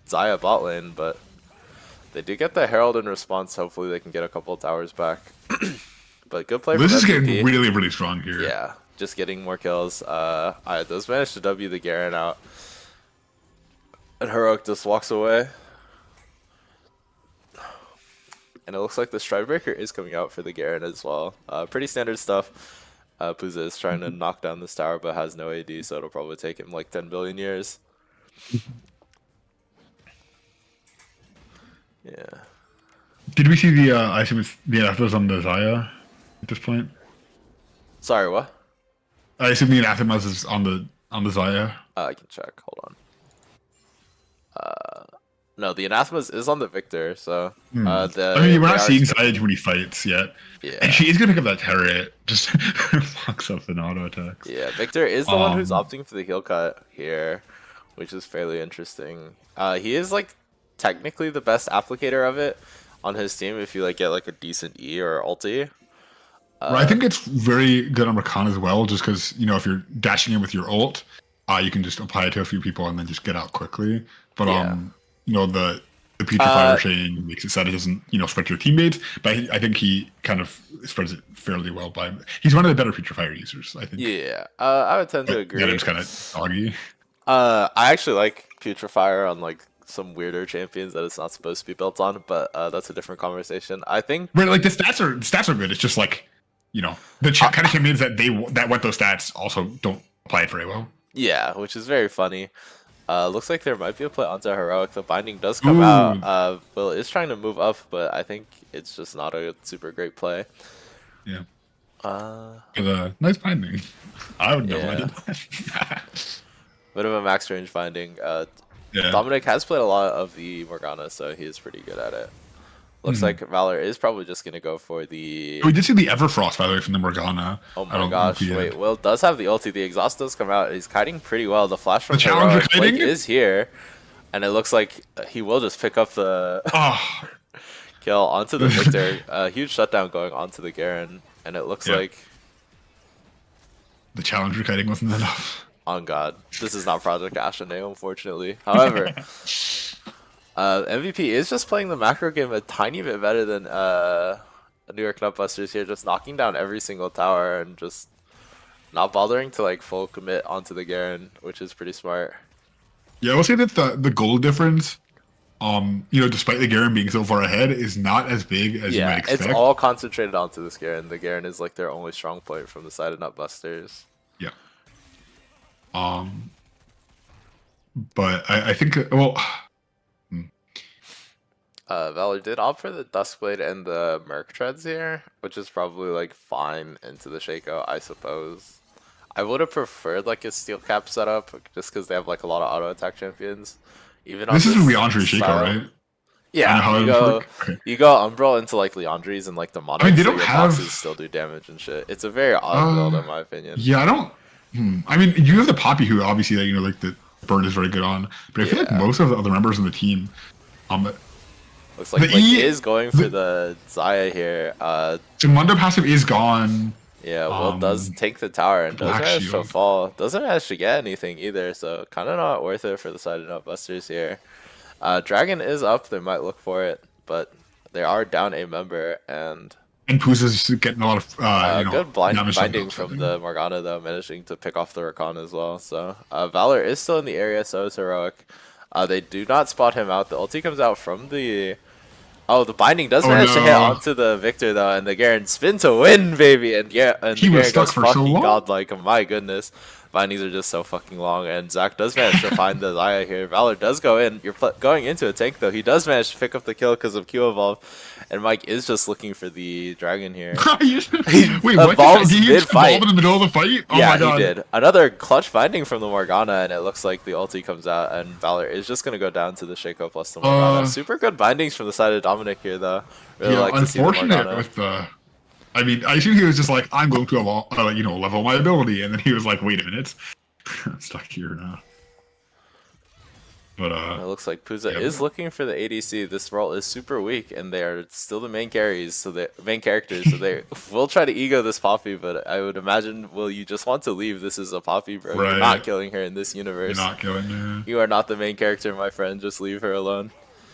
Xayah bot lane, but they do get the Herald in response. Hopefully they can get a couple of towers back. But good play. This is getting really, really strong here. Yeah, just getting more kills. Aya does manage to W the Garen out. And Heroic just walks away. And it looks like the Stridebreaker is coming out for the Garen as well. Pretty standard stuff. Puza is trying to knock down this tower but has no AD, so it'll probably take him like 10 billion years. Yeah. Did we see the I assume it's the Anathemas on the Xayah at this point? Sorry, what? I assume the Anathemas is on the Xayah. I can check. Hold on. No, the Anathemas is on the Victor, so I mean, we're not seeing Xayah too many fights yet. Yeah. And she is gonna pick up that turret. Just fucks up an auto attack. Yeah, Victor is the one who's opting for the heal cut here, which is fairly interesting. He is like technically the best applicator of it on his team if you like get like a decent E or ulti. I think it's very good on Rakan as well, just because if you're dashing in with your ult, you can just apply it to a few people and then just get out quickly. But the the putrefier chain makes it so that he doesn't, spread to your teammates. But I think he kind of spreads it fairly well by. He's one of the better putrefier users, I think. Yeah, I would tend to agree. Yeah, it's kind of doggy. I actually like putrefier on like some weirder champions that it's not supposed to be built on, but that's a different conversation. I think. But like the stats are good. It's just like, the kind of champions that want those stats also don't apply it very well. Yeah, which is very funny. Looks like there might be a play onto heroic. The binding does come out. Will is trying to move up, but I think it's just not a super great play. Yeah. Nice binding. I would definitely do that. Bit of a max range binding. Yeah. Dominic has played a lot of the Morgana, so he is pretty good at it. Looks like Valor is probably just going to go for the... We did see the Everfrost, by the way, from the Morgana. Oh my gosh, wait, Will does have the ulti. The exhaust does come out. He's kiting pretty well. The flash from Heroic Blake is here. And it looks like he will just pick up the kill onto the Victor. A huge shutdown going onto the Garen. And it looks like... The challenger kiting wasn't enough. On God. This is not Project Ashenay, unfortunately. However... MVP is just playing the macro game a tiny bit better than New York Nutbusters here, just knocking down every single tower and just not bothering to like full commit onto the Garen, which is pretty smart. Yeah, I will say that the goal difference, despite the Garen being so far ahead, is not as big as you might expect. It's all concentrated onto this Garen. The Garen is like their only strong point from the side of Nutbusters. Yeah. But I think Valor did opt for the Duskblade and the Merc Treads here, which is probably like fine into the Shaco, I suppose. I would have preferred like a Steel Cap setup, just because they have like a lot of auto attack champions. Even this is Leandre Shaco, right? Yeah, you go Umbral into like Leandre's and like the Monarchs, they don't have bosses still do damage and shit. It's a very odd build in my opinion. Yeah, I don't. I mean, you have the Poppy, who obviously like the bird is very good on, but I feel like most of the other members in the team, looks like Blake is going for the Xayah here. The Mundo passive is gone. Yeah, Will does take the tower and doesn't manage to fall. Doesn't manage to get anything either, so kind of not worth it for the side of Nutbusters here. Dragon is up. They might look for it, but they are down a member. And Puza's getting a lot of good binding from the Morgana, though, managing to pick off the Rakan as well. So Valor is still in the area, so is Heroic. They do not spot him out. The ulti comes out from the... Oh, the binding does manage to hit onto the Victor, though, and the Garen spin to win, baby! And the Garen goes fucking godlike. My goodness. Bindings are just so fucking long, and Zach does manage to find the Xayah here. Valor does go in. You're going into a tank, though. He does manage to pick up the kill because of Q Evolve, and Mike is just looking for the Dragon here. Wait, what? Evolves He evolved in the middle of the fight? Oh my God. He did. Another clutch binding from the Morgana, and it looks like the ulti comes out, and Valor is just going to go down to the Shaco plus the Morgana. Super good bindings from the side of Dominic here, though. Really like to see the Morgana. With the... I mean, I assume he was just like, I'm going to level my ability, and then he was like, wait a minute, I'm stuck here now. But it looks like Puza is looking for the ADC. This role is super weak, and they are still the main carries, so the main characters. So they will try to ego this Poppy, but I would imagine, Will, you just want to leave? This is a Poppy, bro. Right. You're not killing her in this universe. You're not killing her. You are not the main character, my friend. Just leave her alone.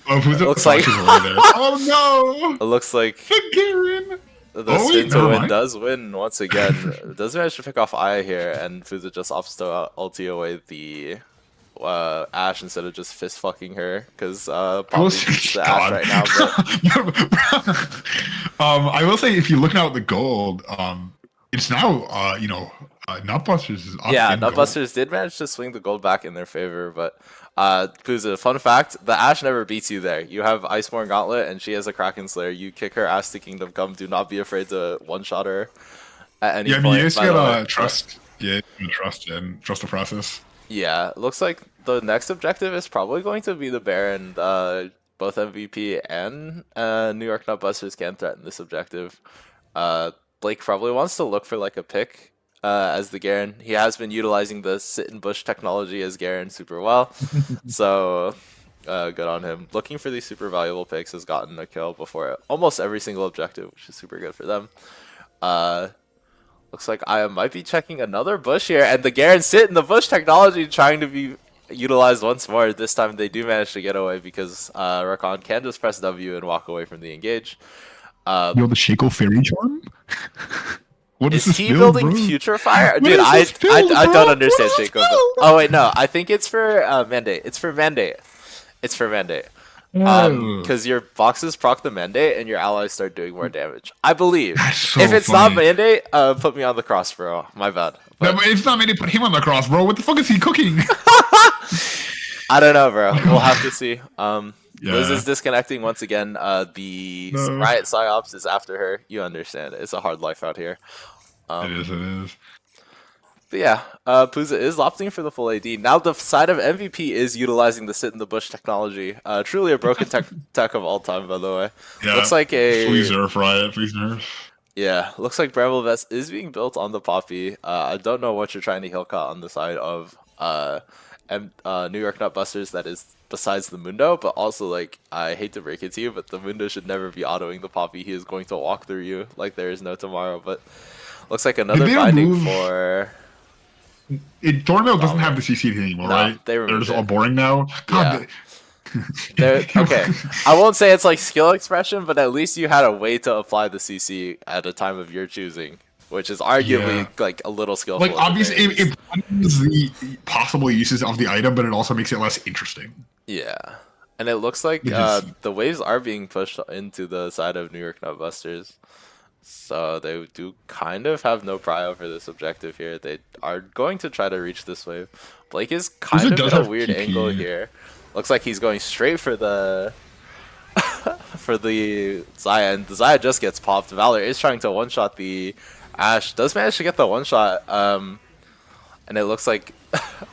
Oh, Puza looks like. Oh no! It looks like. The Garen. The spin to win does win once again. Does manage to pick off Aya here, and Fuza just opts to ulti away the Ashe instead of just fist fucking her, because Poppy needs the Ashe right now. I will say, if you're looking at the gold, it's now Nutbusters is up. Yeah, Nutbusters did manage to swing the gold back in their favor, but Puza, fun fact, the Ashe never beats you there. You have Iceborne Gauntlet, and she has a Kraken Slayer. You kick her ass to Kingdom Come. Do not be afraid to one-shot her at any point. Yeah, you just gotta trust. Yeah, trust the process. Yeah, looks like the next objective is probably going to be the Baron. Both MVP and New York Nutbusters can threaten this objective. Blake probably wants to look for like a pick as the Garen. He has been utilizing the sit and bush technology as Garen super well. So good on him. Looking for these super valuable picks, has gotten a kill before almost every single objective, which is super good for them. Looks like I might be checking another bush here, and the Garen sit in the bush technology trying to be utilized once more. This time they do manage to get away because Rakan can just press W and walk away from the engage. Yo, the Shaco Fairy Charm? What is Is this he build, building bro? Putrefire? What Dude, is this build, I bro? don't What understand is this Shaco. build, Oh wait, no, I think it's for mandate. It's for mandate. It's for mandate. bro? Because your boxes proc the mandate and your allies start doing more damage. I believe. That's so If it's not funny. mandate, put me on the cross, bro. My bad. No, But but it's not made to put him on the cross, bro. What the fuck is he cooking? I don't know, bro. We'll have to see. Liz Yeah. is disconnecting once again. The No. Riot Psyops is after her. You understand. It's a hard life out here. It is. But yeah, Puza is opting for the full AD. Now the side of MVP is utilizing the sit in the bush technology. Truly a broken tech of all time, by the way. Yeah. Looks like Please nerf, Riot. Please nerf. Yeah, looks like Bramble Vest is being built on the Poppy. I don't know what you're trying to heal cut on the side of New York Nutbusters that is besides the Mundo, but also, like, I hate to break it to you, but the Mundo should never be autoing the Poppy. He is going to walk through you like there is no tomorrow, but looks like another they binding remove- for... Thornmail doesn't have the CC anymore, No, right? they They're removed just all it. boring now. God, Okay, I won't say it's like skill expression, but at least you had a way to apply the CC at a time of your choosing, which is arguably Yeah. like a little skillful. Like, at the obviously, very it least. broadens the possible uses of the item, but it also makes it less interesting. Yeah, and it looks like It is- the waves are being pushed into the side of New York Nutbusters, so they do kind of have no prio for this objective here. They are going to try to reach this wave. Blake is kind Puza of does in a have weird TP. angle here. Looks like he's going straight for the for the Zaya, and the Zaya just gets popped. Valor is trying to one-shot the Ashe. Does manage to get the one-shot, and it looks like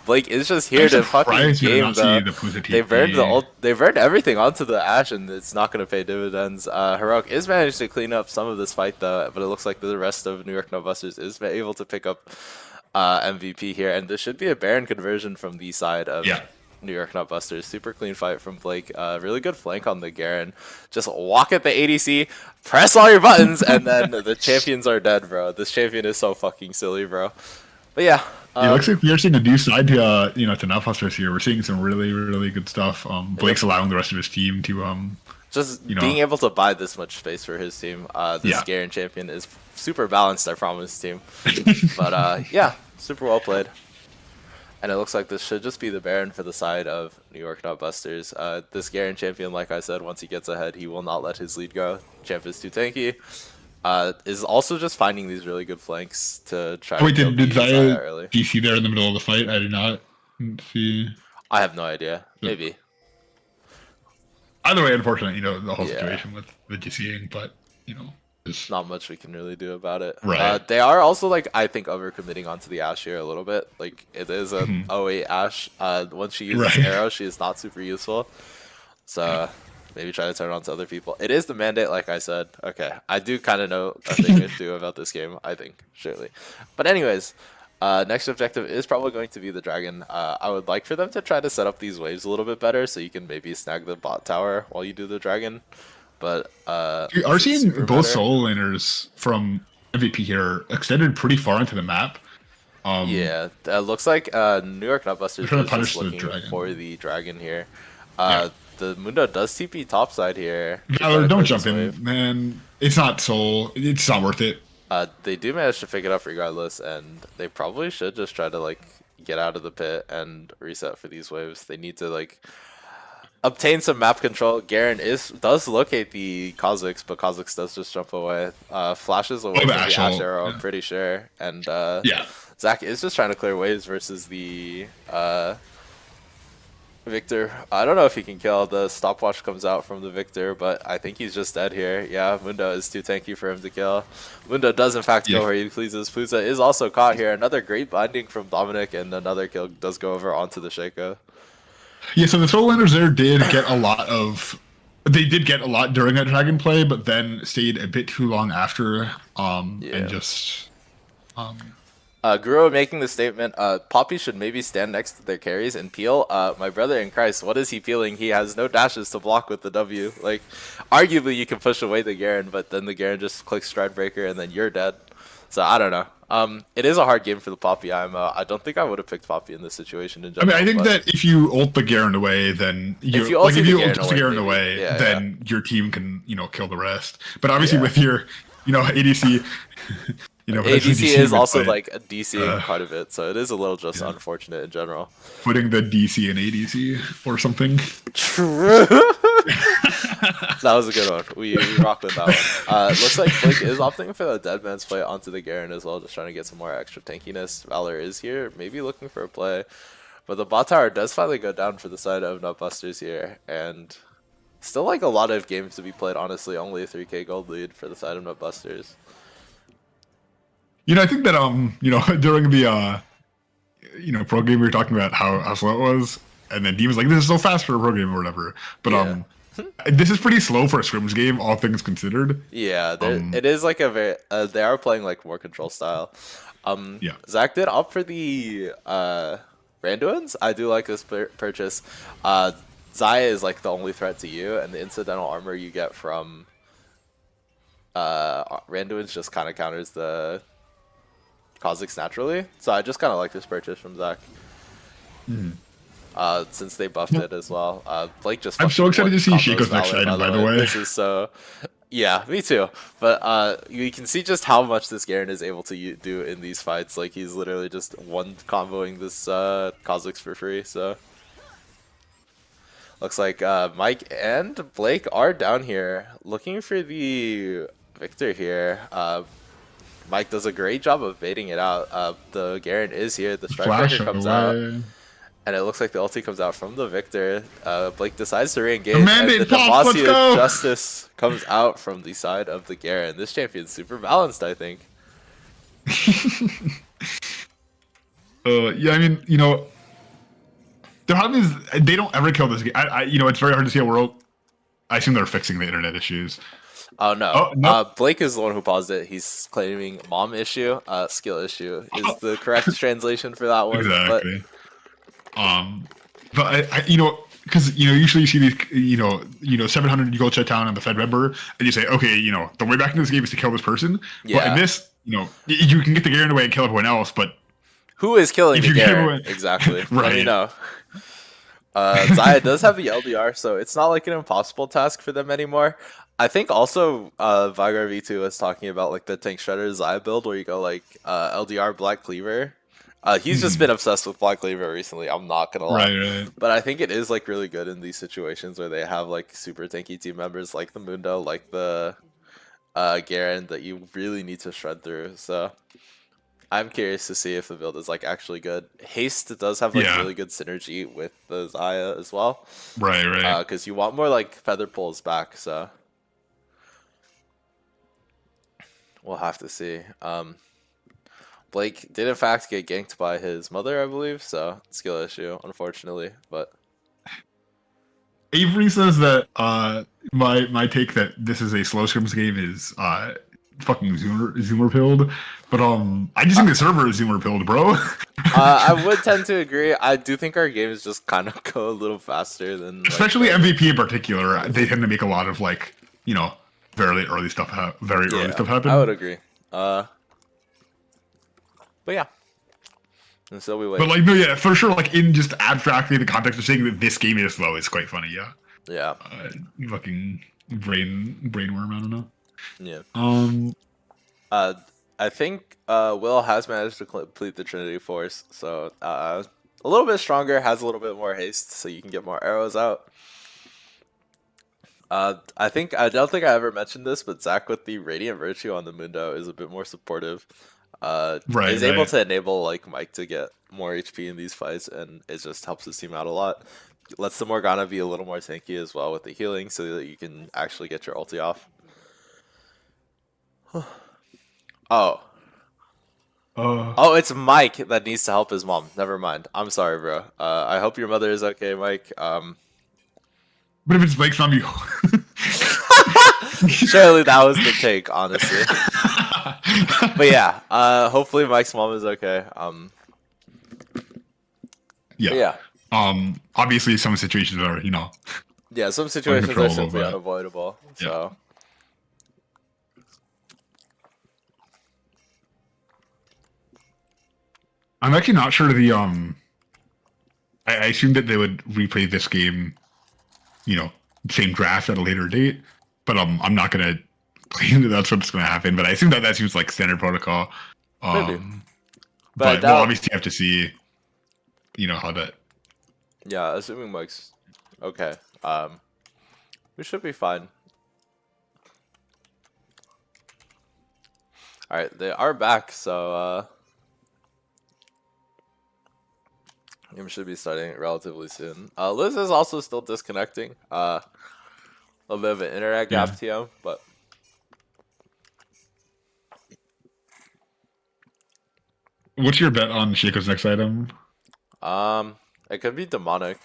Blake is just here I'm to fucking surprised we did game not see the... the Puza They burned TP. they burned everything onto the Ashe, and it's not going to pay dividends. Heroic is managed to clean up some of this fight though, but it looks like the rest of New York Nutbusters is able to pick up MVP here, and this should be a Baron conversion from the side of Yeah. New York Nutbusters. Super clean fight from Blake. Really good flank on the Garen. Just walk at the ADC, press all your buttons, and then the champions are dead, bro. This champion is so fucking silly, bro. But yeah. It looks like we are seeing a new side to to Nutbusters here. We're seeing some really, really good stuff. Blake's allowing the rest of his team to just you know. being able to buy this much space for his team. This Yeah. Garen champion is super balanced, I promise, team. But yeah, super well played. And it looks like this should just be the Baron for the side of New York Nutbusters. This Garen champion, like I said, once he gets ahead, he will not let his lead go. Champ is too tanky. Is also just finding these really good flanks to try Wait, to kill did the Zaya Zaya early. DC there in the middle of the fight? I did not see. I have no idea. Maybe. Either way, unfortunate, the whole Yeah. situation with the DCing, but it's Not much we can really do about it. Right. They are also, like, I think, overcommitting onto the Ashe here a little bit. Like, it is a 08 Ashe. Once she uses Right. arrow, she is not super useful. So maybe try to turn it on to other people. It is the mandate, like I said. Okay, I do kind of know a thing or two about this game, I think, surely. But anyways, next objective is probably going to be the dragon. I would like for them to try to set up these waves a little bit better so you can maybe snag the bot tower while you do the dragon. But we are seeing super both better. solo laners from MVP here extended pretty far into the map. Yeah, it looks like New York Nutbusters trying to is punish just the looking dragon. for the dragon here. Yeah. The Mundo does TP topside here. to try Valor, to don't clear jump this in, wave. man. It's not worth it. They do manage to pick it up regardless, and they probably should just try to like get out of the pit and reset for these waves. They need to like obtain some map control. Garen does locate the Kha'Zix, but Kha'Zix does just jump away. Flashes away from the Ashe Ashe ult, arrow, I'm yeah. pretty sure. And Yeah. Zach is just trying to clear waves versus the Victor. I don't know if he can kill. The stopwatch comes out from the Victor, but I think he's just dead here. Yeah, Mundo is too tanky for him to kill. Mundo does in fact go Yeah. where he pleases. Puza is also caught here. Another great binding from Dominic, and another kill does go over onto the Shaco. Yeah, so the solo laners there did get a lot during that dragon play, but then stayed a bit too long after, Yeah. and just Guru making the statement, Poppy should maybe stand next to their carries and peel. My brother in Christ, what is he peeling? He has no dashes to block with the W. Like, arguably you can push away the Garen, but then the Garen just clicks Stride Breaker and then you're dead. So I don't know. It is a hard game for the Poppy IMO. I don't think I would have picked Poppy in this situation in I general. mean, I think but that if you ult the Garen away, then if you like ulti if the you Garen ult just the away, Garen maybe. away, Yeah, then your team can kill the rest. But obviously Yeah. with your ADC, potentially ADC DC is with, also like, like a DCing quite a bit, so it is a little just yeah. unfortunate in general. putting the DC in ADC or something. True. That was a good one. We rock with that one. Looks like Blake is opting for the dead man's play onto the Garen as well, just trying to get some more extra tankiness. Valor is here, maybe looking for a play. But the bot tower does finally go down for the side of Nutbusters here. And still like a lot of games to be played, honestly. Only a 3k gold lead for the side of Nutbusters. I think that during the pro game we were talking about how slow it was, and then Dean was like, "This is so fast for a pro game or whatever." But Yeah. this is pretty slow for a scrims game, all things considered. Yeah, it is like a very they are playing like more control style. Yeah. Zach did opt for the Randuins. I do like this purchase. Zaya is like the only threat to you, and the incidental armor you get from Randuins just kind of counters the Kha'Zix naturally. So I just kind of like this purchase from Zach. Since they buffed it as well. Blake just. I'm so excited to see combos Shaco's next Valor, item, by the way. This is so. Yeah, me too. But you can see just how much this Garen is able to do in these fights. Like he's literally just one comboing this Kha'Zix for free. So looks like Mike and Blake are down here looking for the victor here. Mike does a great job of baiting it out. The Garen is here. The Strikebreaker comes out. And it looks like the ulti comes out from the Victor. Blake decides to re-engage, and the Demacia Justice comes out from the side of the Garen. This champion's super balanced, I think. Yeah, I mean, the problem is they don't ever kill this game. It's very hard to see a world. I assume they're fixing the internet issues. Oh no. Oh, no. Blake is the one who paused it. He's claiming mom issue. Skill issue is the correct translation for that one. Exactly. But because usually you see these 700 gold shutdown on the Fed member, and you say, okay, the way back in this game is to kill this person. Yeah. But in this, you can get the Garen away and kill everyone else, but who is killing the Garen? Away... Exactly. Right. Let me know. Zaya does have the LDR, so it's not like an impossible task for them anymore. I think also Vigar V2 was talking about like the Tank Shredder Zaya build where you go like LDR Black Cleaver. He's just been obsessed with Black Cleaver recently, I'm not gonna lie. Right. But I think it is like really good in these situations where they have like super tanky team members like the Mundo, like the Garen that you really need to shred through. So I'm curious to see if the build is like actually good. Haste does have like really good synergy with the Zaya as well. Right. Because you want more like feather pulls back, so we'll have to see. Blake did in fact get ganked by his mother, I believe, so skill issue, unfortunately. But Avery says that my take that this is a slow scrims game is fucking zoomer pilled, but I just think the server is zoomer pilled, bro. I would tend to agree. I do think our games just kind of go a little faster than especially MVP in particular. They tend to make a lot of very early stuff happen. I would agree. But yeah. And so we wait. But for sure, in just abstractly the context of saying that this game is slow is quite funny, yeah. Yeah. Fucking brainworm, I don't know. Yeah. I think Will has managed to complete the Trinity Force, so a little bit stronger, has a little bit more haste, so you can get more arrows out. I don't think I ever mentioned this, but Zach with the Radiant Virtue on the Mundo is a bit more supportive. Is able to enable Mike to get more HP in these fights, and it just helps his team out a lot. Lets the Morgana be a little more tanky as well with the healing, so that you can actually get your ulti off. Oh, it's Mike that needs to help his mom. Never mind. I'm sorry, bro. I hope your mother is okay, Mike. But if it's Blake's mom, you... Surely that was the take, honestly. But yeah, hopefully Mike's mom is okay. Yeah. Obviously some situations are, Yeah, some situations are simply unavoidable. So I'm actually not sure the I assumed that they would replay this game, you know, same draft at a later date, but I'm not gonna claim that that's what's gonna happen. But I assume that that seems like standard protocol. Maybe, Um, but I but we'll doubt. obviously have to see, how that. Yeah, assuming Mike's okay. We should be fine. All right, they are back, so game should be starting relatively soon. Liz is also still disconnecting. A little bit of an internet gap, TM, but What's your bet on Shaco's next item? it could be demonic.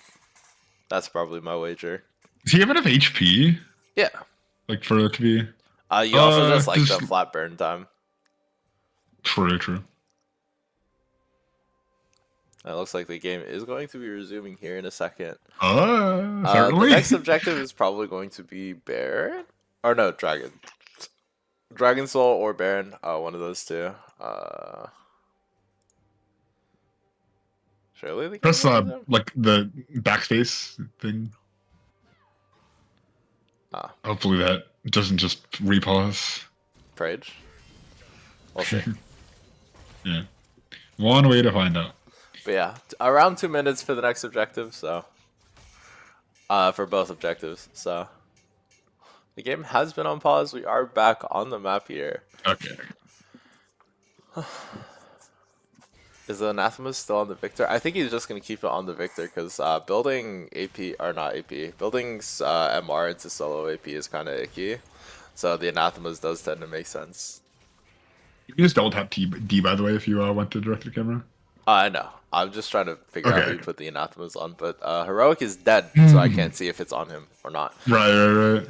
That's probably my wager. Does he have enough HP? Yeah. Like for it to be? You also just like the flat burn time. True. It looks like the game is going to be resuming here in a second. Certainly. The next objective is probably going to be Baron, or no, Dragon. Dragon Soul or Baron, one of those two. Surely they can Press do them? like the backspace thing. Hopefully that doesn't just repause. Prage. We'll see. Yeah. One way to find out. But yeah, around 2 minutes for the next objective, so for both objectives. So the game has been on pause. We are back on the map here. Okay. Is the Anathema still on the Victor? I think he's just gonna keep it on the Victor because building AP or not AP, building MR into solo AP is kind of icky. So the Anathemas does tend to make sense. You can just double tap D by the way if you want to direct the camera. I know. I'm just trying to figure out how you put the Anathemas on, but Heroic is dead, so I can't see if it's on him or not. Right.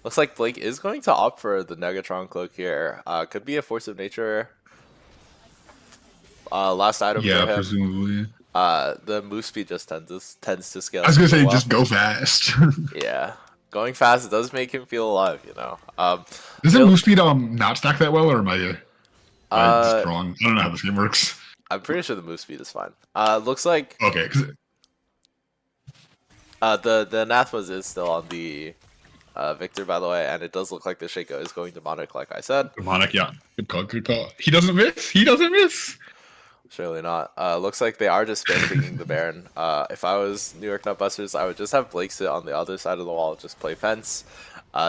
Looks like Blake is going to opt for the Negatron cloak here. Could be a force of nature. Last item for him. Presumably. The move speed just tends to scale. I was gonna say well. just go fast. Yeah, going fast does make him feel alive. Does the move speed not stack that well, or am I strong? I don't know how this game works. I'm pretty sure the move speed is fine. Looks like okay. The Anathemas is still on the Victor, by the way, and it does look like the Shaco is going demonic, like I said. Demonic, yeah. Good call. He doesn't miss. Surely not. Looks like they are just spam picking the Baron. If I was New York Nutbusters, I would just have Blake sit on the other side of the wall, just play fence,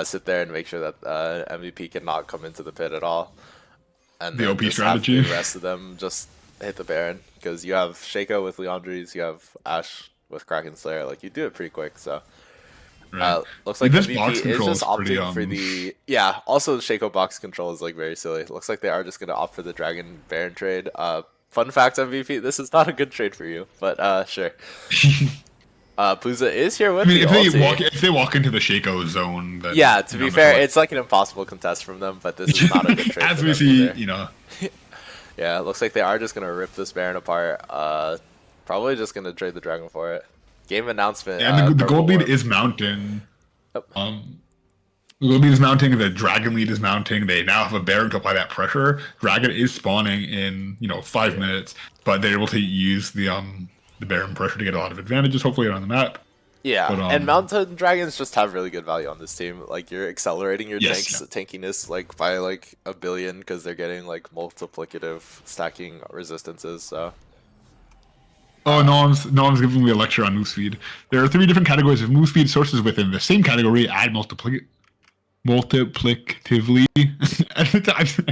sit there and make sure that MVP cannot come into the pit at all. And the OP strategy. The rest of them just hit the Baron because you have Shaco with Leandres, you have Ash with Kraken Slayer. Like you do it pretty quick. So looks like this MVP is just opting for the Also, the Shaco box control is like very silly. Looks like they are just going to opt for the Dragon Baron trade. Fun fact, MVP, this is not a good trade for you, but sure. Puza is here with if they walk into the Shaco zone, then, yeah. To be fair, it's like an impossible contest from them, but this is not a good trade. As we see, Yeah, it looks like they are just gonna rip this Baron apart. Probably just gonna trade the Dragon for it. Game announcement. And the gold lead is mounting. Yep. The gold lead is mounting. The Dragon lead is mounting. They now have a Baron to apply that pressure. Dragon is spawning in 5 minutes, but they're able to use the Baron pressure to get a lot of advantages. Hopefully on the map. Yeah, but, and Mountain Dragons just have really good value on this team. Like you're accelerating your tankiness like by like 1 billion because they're getting like multiplicative stacking resistances. So. Oh, Norm's giving me a lecture on move speed. There are 3 different categories of move speed sources within the same category. Add multiplicatively. I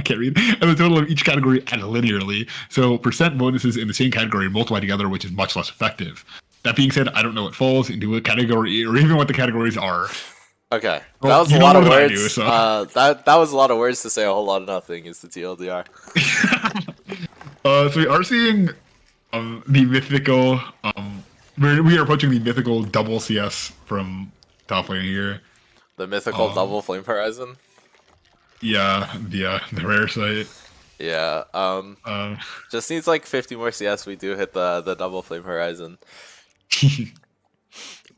can't read. And the total of each category add linearly. So percent bonuses in the same category multiply together, which is much less effective. That being said, I don't know what falls into a category or even what the categories are. Okay, that was a lot of words. That was a lot of words to say a whole lot of nothing. Is the TLDR. So we are seeing the mythical. We are approaching the mythical double CS from top lane here. The mythical double flame horizon. Yeah, the rare site. Yeah. Just needs like 50 more CS. We do hit the double flame horizon.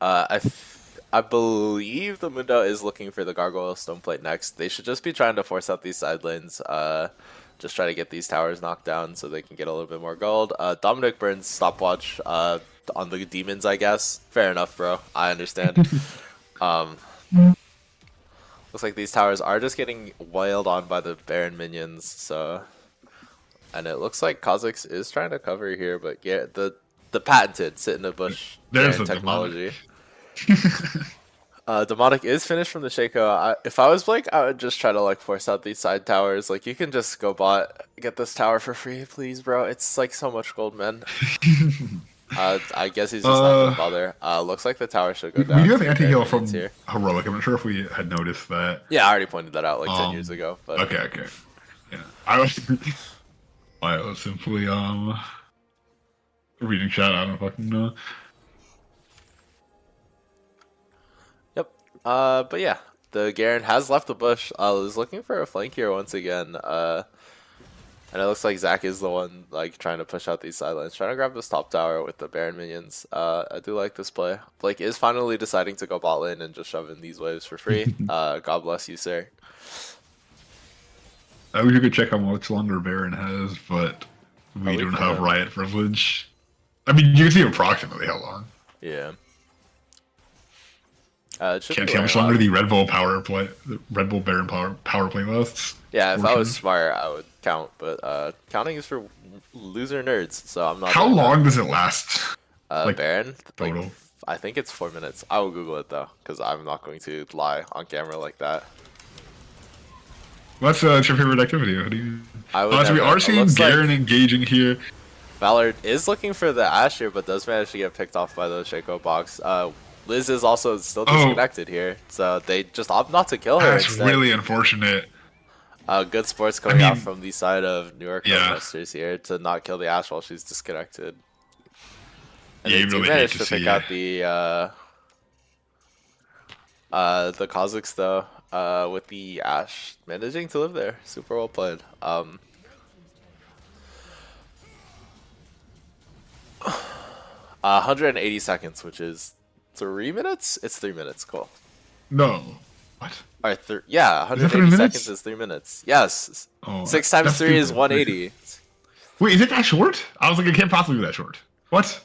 I believe the Mundo is looking for the Gargoyle Stoneplate next. They should just be trying to force out these side lanes. just try to get these towers knocked down so they can get a little bit more gold. Dominic burns stopwatch on the demons, I guess. Fair enough, bro. I understand. Looks like these towers are just getting wailed on by the Baron minions, so... And it looks like Kha'Zix is trying to cover here, but yeah, the patented sit in the bush There's the technology. Demonic is finished from the Shaco. If I was Blake, I would just try to like force out these side towers. Like you can just go bot, get this tower for free, please, bro. It's like so much gold, man. I guess he's just not gonna bother. Looks like the tower should go down. We do have anti-heal from Heroic. I'm not sure if we had noticed that. Yeah, I already pointed that out like 10 years ago. But okay. Yeah, I was simply reading chat. I don't fucking know. Yep. But yeah, the Garen has left the bush. Is looking for a flank here once again. And it looks like Zach is the one like trying to push out these sidelines, trying to grab this top tower with the Baron minions. I do like this play. Blake is finally deciding to go bot lane and just shove in these waves for free. God bless you, sir. I wish you could check how much longer Baron has, but we don't have riot privilege. I mean, you can see approximately how long. Yeah. Can't see how much longer the Red Bull Baron power play lasts. Yeah, if I was smart, I would count, but counting is for loser nerds, so I'm not. How long does it last? Like, Baron? Total? Like, I think it's 4 minutes. I will Google it though, because I'm not going to lie on camera like that. What's your favorite activity? What do you? We are seeing Garen engaging here. Valor is looking for the Ashe here, but does manage to get picked off by the Shaco box. Liz is also still disconnected here, so they just opt not to kill her. That's instead. Really unfortunate. Good sports coming out from the side of New York Ghostbusters here to not kill the Ashe while she's disconnected. And they do manage to pick out the Kha'Zix though, with the Ashe managing to live there. Super well played. 180 seconds, which is 3 minutes? It's 3 minutes, cool. No. What? All right, yeah, 180 seconds is 3 minutes. Yes. Oh, 6 times 3 is 180. Wait, is it that short? I was like, it can't possibly be that short. What?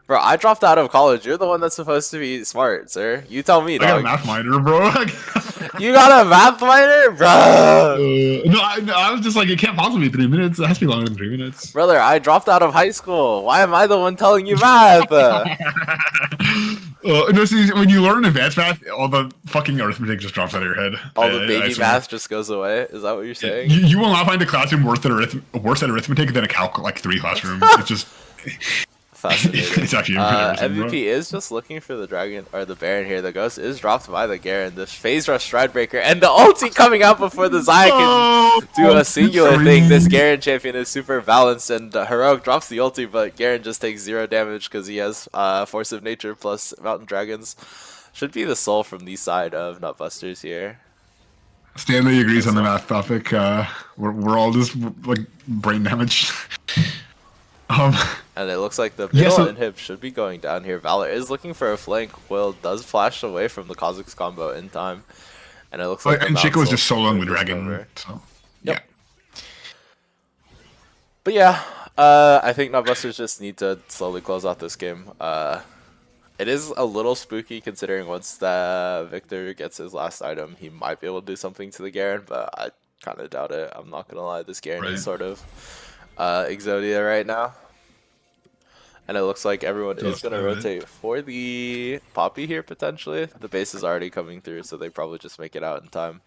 Bro, I dropped out of college. You're the one that's supposed to be smart, sir. You tell me, dog. I got a math minor, bro. You got a math minor? Bro! No, I was just like, it can't possibly be 3 minutes. It has to be longer than 3 minutes. Brother, I dropped out of high school. Why am I the one telling you math? No, see, when you learn advanced math, all the fucking arithmetic just drops out of your head. All the baby math just goes away? Is that what you're saying? You will not find a classroom worse at arithmetic than a Calc like 3 classroom. It's just... Fascinating. It's actually MVP is just looking for the dragon or the Baron here. The ghost is dropped by the Garen. The phase rush stride breaker and the ulti coming out before the Xayah can do a singular thing. This Garen champion is super balanced, and Heroic drops the ulti, but Garen just takes 0 damage because he has Force of Nature plus Mountain Dragons. Should be the soul from the side of Nutbusters here. Stanley agrees on the math topic. We're all just like brain damage. And it looks like the middle inhib should be going down here. Valor is looking for a flank. Will does flash away from the Kha'Zix combo in time. And it looks like and Chico was just soloing the dragon. So yep. But yeah, I think Nutbusters just need to slowly close out this game. It is a little spooky considering once the Victor gets his last item, he might be able to do something to the Garen, but I kind of doubt it. I'm not gonna lie, this Garen is sort of Exodia right now. And it looks like everyone is going to rotate for the Poppy here, potentially. The base is already coming through, so they probably just make it out in time.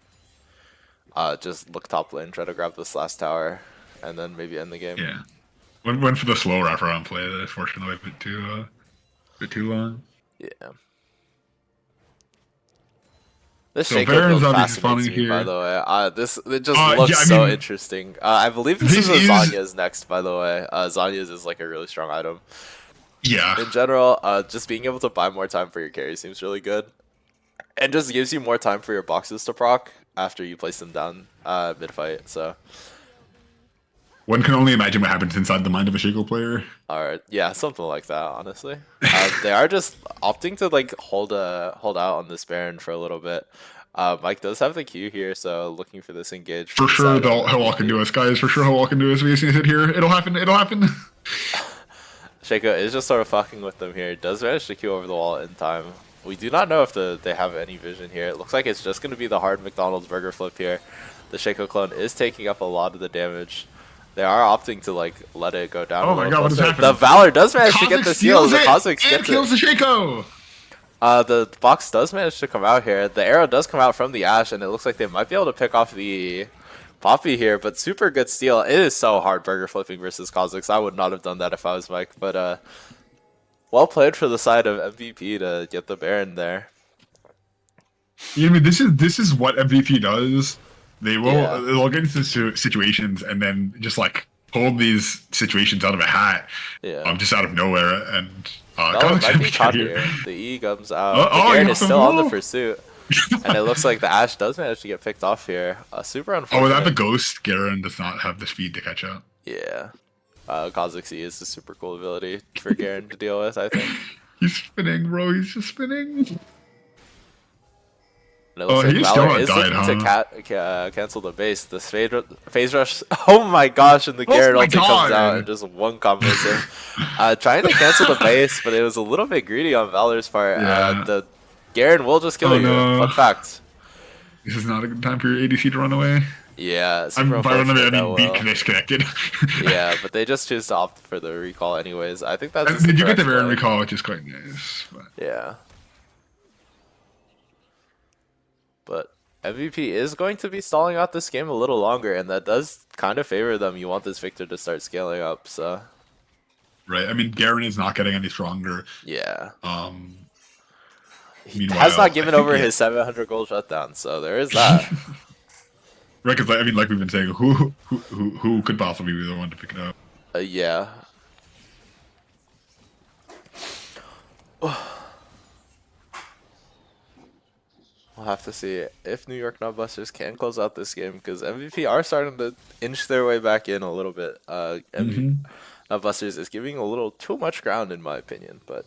Just look top lane, try to grab this last tower, and then maybe end the game. Yeah. Went for the slow wraparound play that unfortunately a bit too long. Yeah. This Shaco build fascinates me, here. by the way. It just looks so interesting. I believe this is Zanya's next, by the way. Zanya's is like a really strong item. Yeah. In general, just being able to buy more time for your carry seems really good. And just gives you more time for your boxes to proc after you place them down mid-fight, so... One can only imagine what happens inside the mind of a Shaco player. Alright, yeah, something like that, honestly. They are just opting to like hold out on this Baron for a little bit. Mike does have the Q here, so looking for this engage. For sure, he'll walk into us, guys. For sure, he'll walk into us. We just need to sit here. It'll happen. It'll happen. Shaco is just sort of fucking with them here. Does manage to Q over the wall in time. We do not know if they have any vision here. It looks like it's just going to be the hard McDonald's burger flip here. The Shaco clone is taking up a lot of the damage. They are opting to like let it go down. Oh my god, what is happening? The Valor does manage to get the steal. The Kha'Zix gets kills the Shaco. The box does manage to come out here. The arrow does come out from the Ashe, and it looks like they might be able to pick off the Poppy here, but super good steal. It is so hard burger flipping versus Kha'Zix. I would not have done that if I was Mike, but well played for the side of MVP to get the Baron there. Yeah, I mean, this is what MVP does. They'll get into situations and then just like pull these situations out of a hat, just out of nowhere, and might be caught here. The E comes out. The Baron is still on the pursuit. And it looks like the Ashe does manage to get picked off here. Super unfortunate. Oh, without the Ghost, Garen does not have the speed to catch up. Yeah. Kha'Zix E is a super cool ability for Garen to deal with, I think. He's spinning, bro. He's just spinning. And it looks like he's Valor is looking to cancel the base. The phase rush. Oh my gosh! And the Garen ulti comes out and just one combos him. Trying to cancel the base, but it was a little bit greedy on Valor's part. The Garen will just kill you. Fun fact. This is not a good time for your ADC to run away. Yeah, I'm being disconnected. Yeah, but they just choose to opt for the recall anyways. I think that's. Did you get the Baron recall, which is quite nice. But. Yeah. But MVP is going to be stalling out this game a little longer, and that does kind of favor them. You want this Victor to start scaling up, so. Right. I mean, Garen is not getting any stronger. Yeah. He has not given over his 700 gold shutdown, so there is that. Right, because I mean, like we've been saying, who could possibly be the one to pick it up? Yeah. We'll have to see if New York Nutbusters can close out this game, because MVP are starting to inch their way back in a little bit. Nutbusters is giving a little too much ground, in my opinion, but.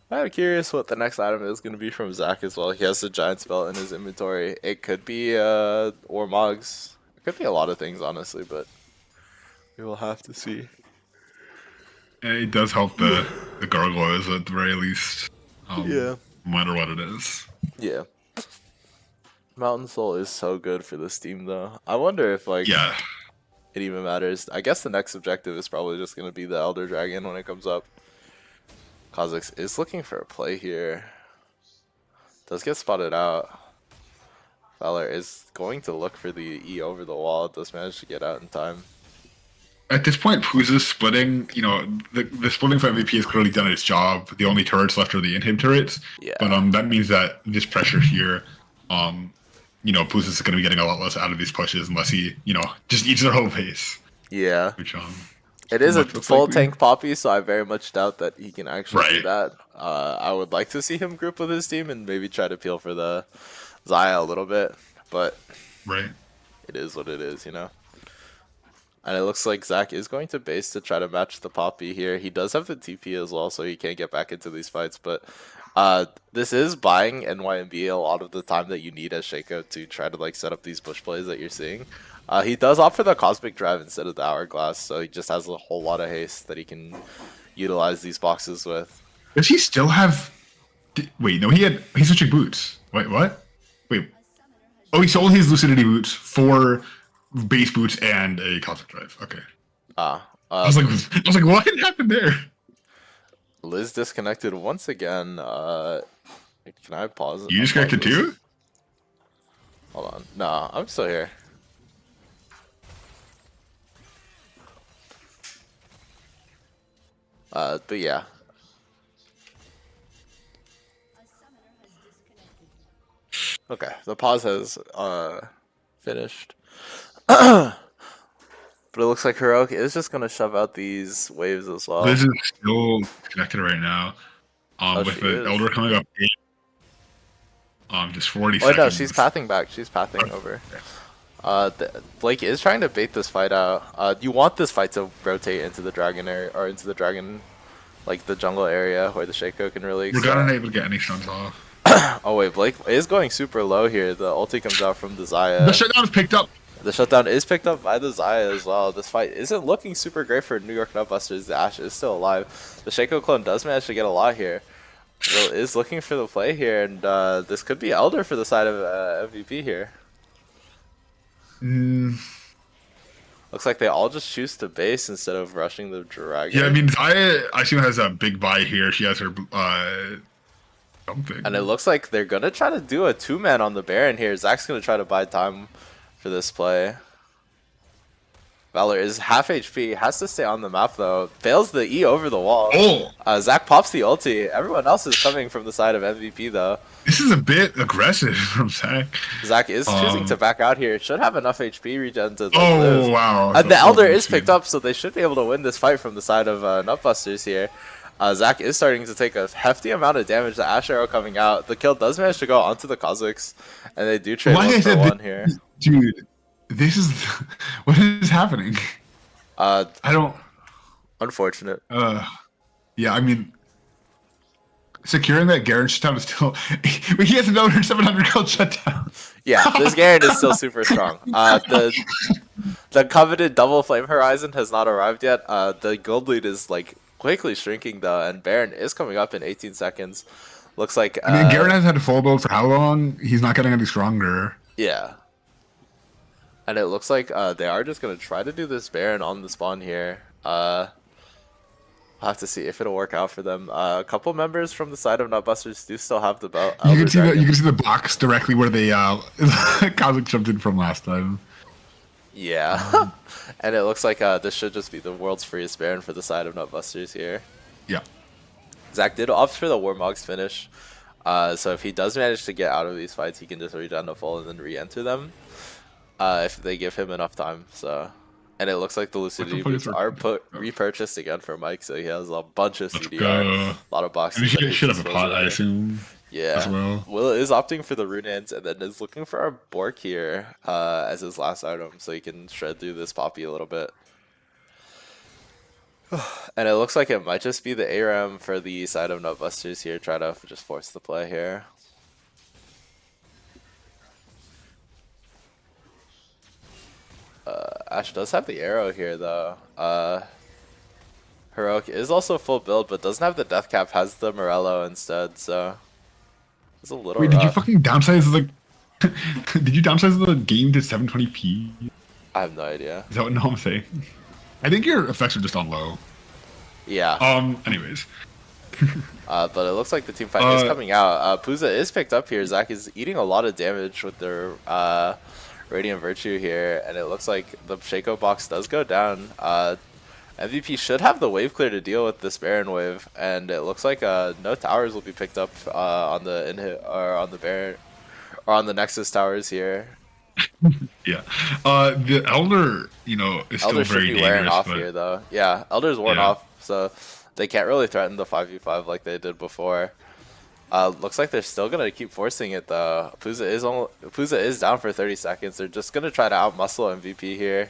I'm curious what the next item is going to be from Zach as well. He has the Giant's Belt in his inventory. It could be or Mogs. It could be a lot of things, honestly, but we will have to see. Yeah, it does help the gargoyles at the very least. No matter what it is. Yeah. Mountain Soul is so good for this team, though. I wonder if it even matters. I guess the next objective is probably just going to be the Elder Dragon when it comes up. Kha'Zix is looking for a play here. Does get spotted out. Valor is going to look for the E over the wall. Does manage to get out in time. At this point, Puza's splitting, the splitting for MVP has clearly done its job. The only turrets left are the inhib turrets. Yeah. But that means that this pressure here, Puza's going to be getting a lot less out of these pushes unless he, just eats their whole pace. Yeah. Which, it is a full tank Poppy, so I very much doubt that he can actually do that. I would like to see him group with his team and maybe try to peel for the Xayah a little bit, but it is what it is, And it looks like Zach is going to base to try to match the Poppy here. He does have the TP as well, so he can't get back into these fights, but this is buying NYNB a lot of the time that you need as Shaco to try to set up these push plays that you're seeing. He does opt for the Cosmic Drive instead of the Hourglass, so he just has a whole lot of haste that he can utilize these boxes with. Does he still have... Wait, no, he's switching boots. Wait, what? Wait. Oh, he sold his Lucidity boots for base boots and a Cosmic Drive. Okay. I was like, what happened there? Liz disconnected once again. Can I pause? You disconnected too? Hold on. No, I'm still here. But yeah. Okay, the pause has finished. But it looks like Heroic is just gonna shove out these waves as well. Liz is still connected right now. With the Elder coming up. Just 40 seconds. Oh no, she's pathing back. She's pathing over. Blake is trying to bait this fight out. You want this fight to rotate into the dragon area, or into the dragon, like the jungle area where the Shaco can really We're excel. not able to get any stuns off. Oh wait, Blake is going super low here. The ulti comes out from the Xayah. The shutdown is picked up. The shutdown is picked up by the Xayah as well. This fight isn't looking super great for New York Nutbusters. The Ashe is still alive. The Shaco clone does manage to get a lot here. Will is looking for the play here, and this could be Elder for the side of MVP here. Looks like they all just choose to base instead of rushing the dragon. Yeah, I mean, I assume has a big buy here. She has her something. And it looks like they're gonna try to do a 2-man on the Baron here. Zach's gonna try to buy time for this play. Valor is half HP, has to stay on the map though. Fails the E over the wall. Oh! Zach pops the ulti. Everyone else is coming from the side of MVP though. This is a bit aggressive from Zach. Zach is choosing to back out here. Should have enough HP regen to Oh, live. wow. The Elder is picked up, so they should be able to win this fight from the side of Nutbusters here. Zach is starting to take a hefty amount of damage. The Ash Arrow coming out. The kill does manage to go onto the Kha'Zix, and they do trade one for one here. Dude, this is... What is happening? I don't... Unfortunate. Yeah, I mean... Securing that Garen shutdown is still... He has another 700 gold shutdown. Yeah, this Garen is still super strong. The coveted double flame horizon has not arrived yet. The gold lead is like quickly shrinking though, and Baron is coming up in 18 seconds. Looks like I mean, Garen has had a full build for how long? He's not getting any stronger. Yeah. And it looks like they are just gonna try to do this Baron on the spawn here. I'll have to see if it'll work out for them. A couple members from the side of Nutbusters do still have the belt. You can see the box directly where they Kha'Zix jumped in from last time. Yeah. And it looks like this should just be the world's freest Baron for the side of Nutbusters here. Yeah. Zach did opt for the Warmog's finish. So if he does manage to get out of these fights, he can just regen to full and then re-enter them. If they give him enough time. So, and it looks like the Lucidity boots are repurchased again for Mike, so he has a bunch of CDR, a lot of boxes. And he should have a pot, I assume. Yeah. As well. Will is opting for the rune hands and then is looking for a Bork here as his last item, so he can shred through this Poppy a little bit. And it looks like it might just be the ARAM for the side of Nutbusters here. Try to just force the play here. Ashe does have the arrow here though. Heroic is also full build, but doesn't have the death cap. Has the Morello instead, so it's a little. Wait, did you fucking downsize the? Did you downsize the game to 720p? I have no idea. Is that what I'm saying? I think your effects are just on low. Yeah. Anyways. But it looks like the team fight is coming out. Puza is picked up here. Zach is eating a lot of damage with their Radiant Virtue here, and it looks like the Shaco box does go down. MVP should have the wave clear to deal with this Baron wave, and it looks like no towers will be picked up on the on the Baron or on the Nexus towers here. Yeah, the Elder, is Elder still very should be wearing dangerous. off here though. Yeah, Elder's worn off, so they can't really threaten the 5v5 like they did before. Looks like they're still gonna keep forcing it though. Puza is down for 30 seconds. They're just gonna try to outmuscle MVP here.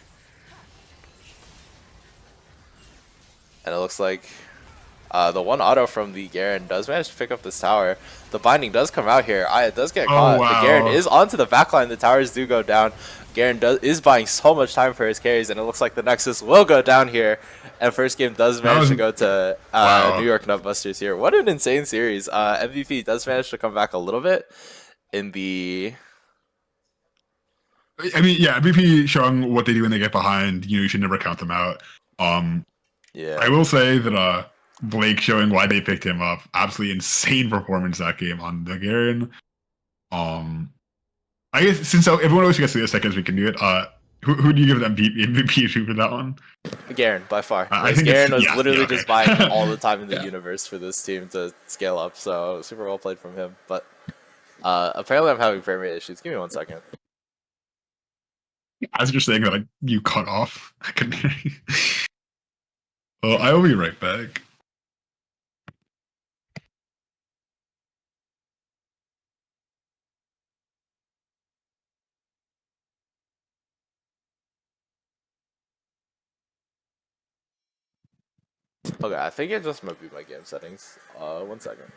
And it looks like the one auto from the Garen does manage to pick up this tower. The binding does come out here. It does get caught. Wow. The Garen is onto the backline. The towers do go down. Garen is buying so much time for his carries, and it looks like the Nexus will go down here. And first game does manage to go to New York Nutbusters here. What an insane series. MVP does manage to come back a little bit in the... I mean, yeah, MVP showing what they do when they get behind. You should never count them out. Yeah. I will say that Blake showing why they picked him up. Absolutely insane performance that game on the Garen. I guess since everyone always gets to the seconds, we can do it. Who do you give them MVP to for that one? Garen, by far. I think Garen was literally okay. just buying all the time in the universe for this team to scale up, so super well played from him. But apparently I'm having frame rate issues. Give me 1 second. As you're saying that, you cut off. I couldn't hear you. Well, I will be right back. Okay, I think it just might be my game settings. 1 second.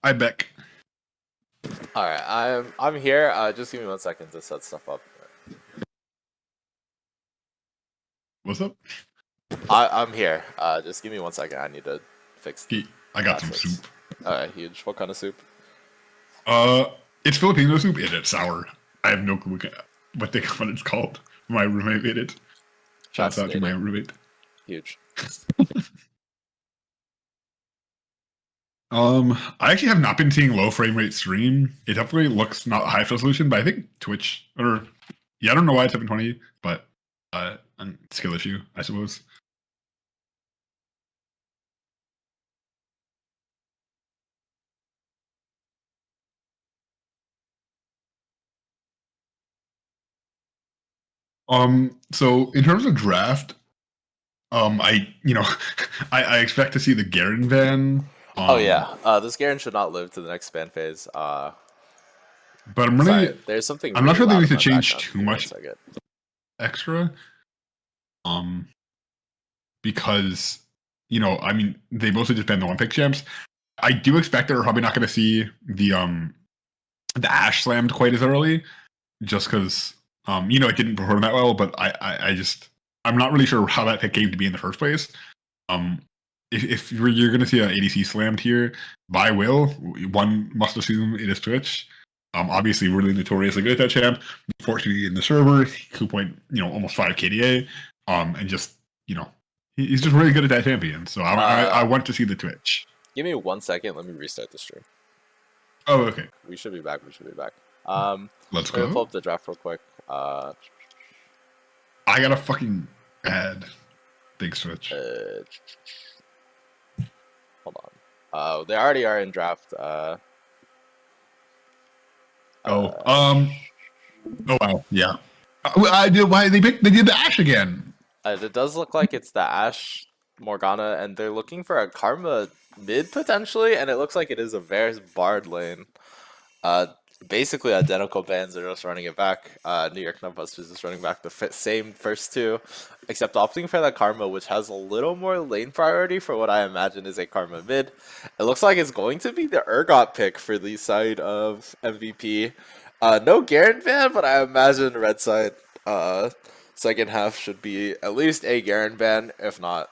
I bet. All right, I'm here. Just give me 1 second to set stuff up. What's up? I'm here. Just give me 1 second. I need to fix. I got some assets. soup. All right, huge. What kind of soup? It's Filipino soup and it's sour. I have no clue what it's called. My roommate made it. Shouts out to my roommate. Huge. I actually have not been seeing low frame rate stream. It definitely looks not high resolution, but I think Twitch I don't know why it's 720, but a skill issue, I suppose. So in terms of draft, I I expect to see the Garen ban. Oh yeah, this Garen should not live to the next ban phase. But I'm Sorry, there's something. I'm really not sure they loud need in to my change background. too Give me 1 much second. extra. Because I mean, they mostly just banned the one pick champs. I do expect that we're probably not going to see the Ashe slammed quite as early, just because it didn't perform that well. But I'm not really sure how that pick came to be in the first place. If you're going to see an ADC slammed here by Will, one must assume it is Twitch. Obviously, really notoriously good at that champ. Fortunately, in the server, 2 almost 5 KDA, and just he's just really good at that champion. So I want to see the Twitch. Give me 1 second. Let me restart the stream. Oh, okay. We should be back. Let's go. Pull go. up the draft real quick. I gotta fucking add Big Switch. Hold on. They already are in draft. Oh wow, yeah. I did. Why they did the Ashe again? It does look like it's the Ashe Morgana, and they're looking for a Karma mid potentially, and it looks like it is a Varus Bard lane. Uh, Basically identical bands are just running it back. New York Nutbusters is running back the same first two, except opting for that Karma, which has a little more lane priority for what I imagine is a Karma mid. It looks like it's going to be the Urgot pick for the side of MVP. No Garen ban, but I imagine red side second half should be at least a Garen ban, if not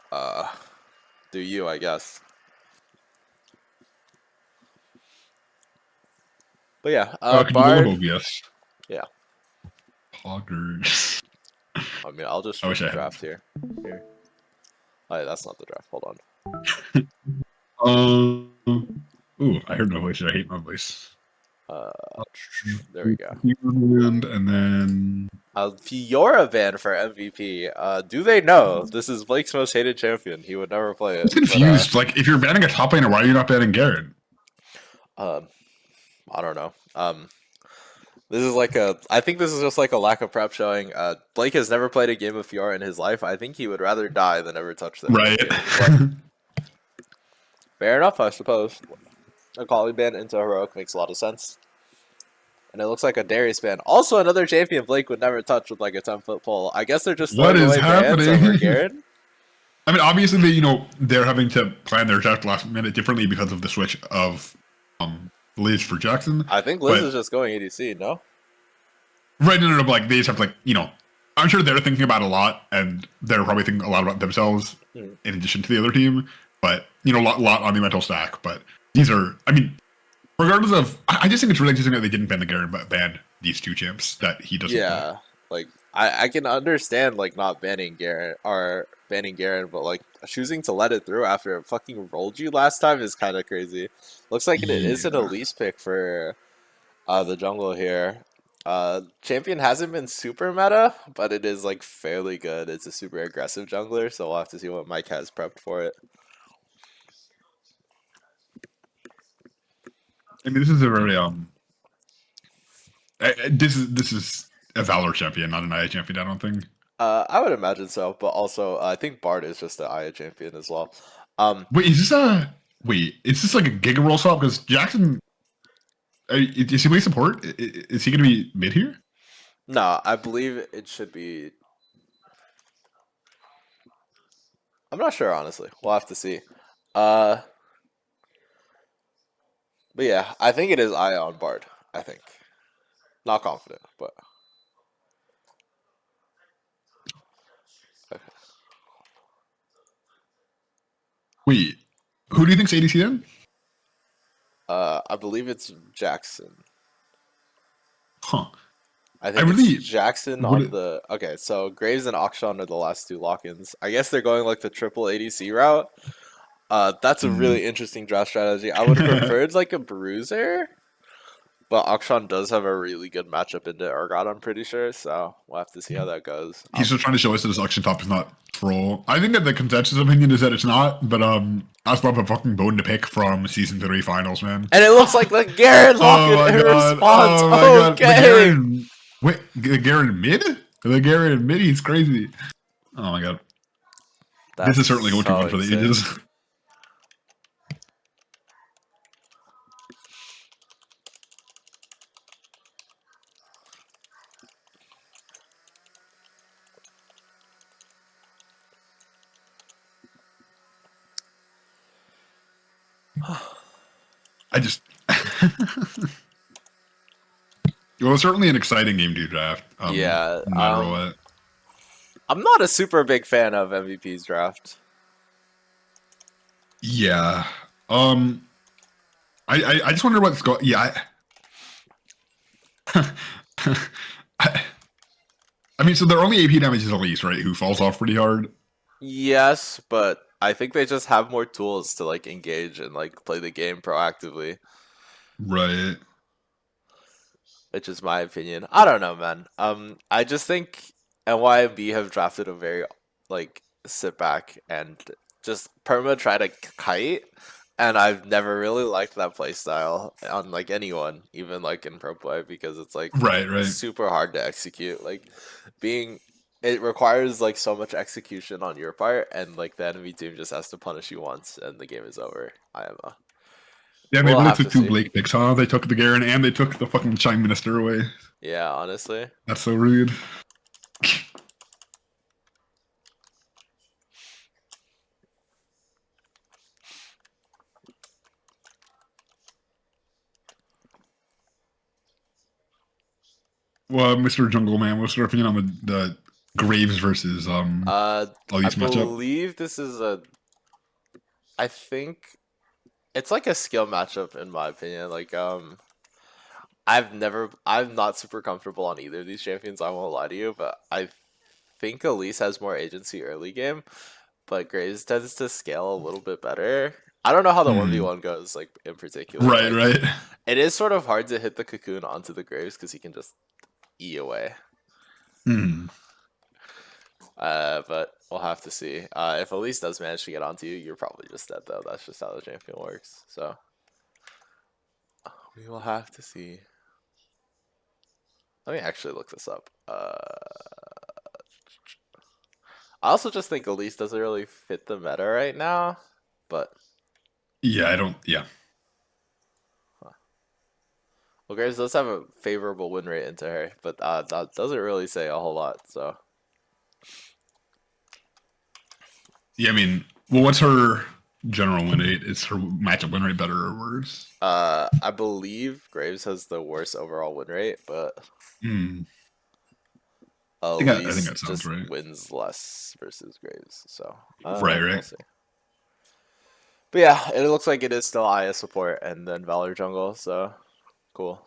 do you, I guess. But yeah, Can you go with Bard. OBS? Yeah. Poggers. I mean, I'll just I read wish the I had. draft here. Here. Oh, yeah, that's not the draft. Hold on. Ooh, I heard my voice. I hate my voice. There we go. And then Fiora ban for MVP. Do they know this is Blake's most hated champion? He would never play I'm it. confused. Like, if you're banning a top laner, why are you not banning Garen? I don't know. This is like I think this is just like a lack of prep showing. Blake has never played a game of Fiora in his life. I think he would rather die than ever touch them. Right. Fair enough, I suppose. A Kali ban into Heroic makes a lot of sense. And it looks like a Darius ban. Also, another champion Blake would never touch with like a 10-foot pole. I guess they're just throwing away bans over Garen. I mean, obviously, they're having to plan their draft last minute differently because of the switch of Liz for Jackson. I think Liz is just going ADC, no? Right, no, but like they just have to, like, I'm sure they're thinking about it a lot, and they're probably thinking a lot about themselves in addition to the other team. But a lot on the mental stack. But these are, I mean, regardless of, I just think it's really interesting that they didn't ban the Garen, but banned these two champs that he doesn't. Yeah, like I can understand like not banning Garen or banning Garen, but like choosing to let it through after it fucking rolled you last time is kind of crazy. Looks like it is an Elise pick for the jungle here. Champion hasn't been super meta, but it is like fairly good. It's a super aggressive jungler, so we'll have to see what Mike has prepped for it. I mean, this is a very this is a Valor champion, not an IA champion. I don't think. I would imagine so, but also I think Bard is just an IA champion as well. Wait, is this like a Giga roll swap? Because Jackson, is he play support? Is he going to be mid here? No, I believe it should be. I'm not sure, honestly. We'll have to see. But yeah, I think it is IA on Bard. I think. Not confident, but. Okay. Wait, who do you think's ADC then? I believe it's Jackson. Huh. I think it's Jackson on the... Okay, so Graves and Akshan are the last two lock-ins. I guess they're going like the triple ADC route. That's a really interesting draft strategy. I would have preferred like a bruiser, but Akshan does have a really good matchup into Urgot, I'm pretty sure, so we'll have to see how that goes. He's just trying to show us that his auction top is not troll. I think that the consensus opinion is that it's not, but that's probably a fucking bone to pick from season 3 finals, man. And it looks like the Garen lock in response. Okay. The Garen mid? The Garen mid, he's crazy. Oh my god. This is certainly going to be for the ages. I just... Well, it's certainly an exciting game to draft. Yeah. No matter what. I'm not a super big fan of MVP's draft. Yeah. I just wonder what's going... Yeah, I mean, so their only AP damage is Elise, right? Who falls off pretty hard. Yes, but I think they just have more tools to like engage and like play the game proactively. Right. Which is my opinion. I don't know, man. I just think NYNB have drafted a very like sit back and just perma try to kite, and I've never really liked that play style on like anyone, even like in pro play, because it's like right super hard to execute. Like it requires like so much execution on your part, and like the enemy team just has to punish you once, and the game is over. IMO. Yeah, We'll maybe they have took to two see. Blake picks, huh? They took the Garen and they took the fucking Chime Minister away. Yeah, honestly. That's so rude. Well, Mr. Jungle Man, what's your opinion on the Graves versus I Elise matchup? believe this is a. I think it's like a skill matchup in my opinion. Like I'm not super comfortable on either of these champions. I won't lie to you, but I think Elise has more agency early game, but Graves tends to scale a little bit better. I don't know how the 1v1 goes, like in particular. Right, Like right. it is sort of hard to hit the cocoon onto the Graves because he can just E away. Hmm. But we'll have to see. If Elise does manage to get onto you, you're probably just dead though. That's just how the champion works. So we will have to see. Let me actually look this up. I also just think Elise doesn't really fit the meta right now, but Yeah, I don't. Yeah. well, Graves does have a favorable win rate into her, but that doesn't really say a whole lot. So Yeah, I mean, well, what's her general win rate? Is her matchup win rate better or worse? I believe Graves has the worst overall win rate, but Hmm. I think Elise that sounds just right. wins less versus Graves. So Right, we'll right. see. But yeah, it looks like it is still Aya support and then Valor jungle, so cool.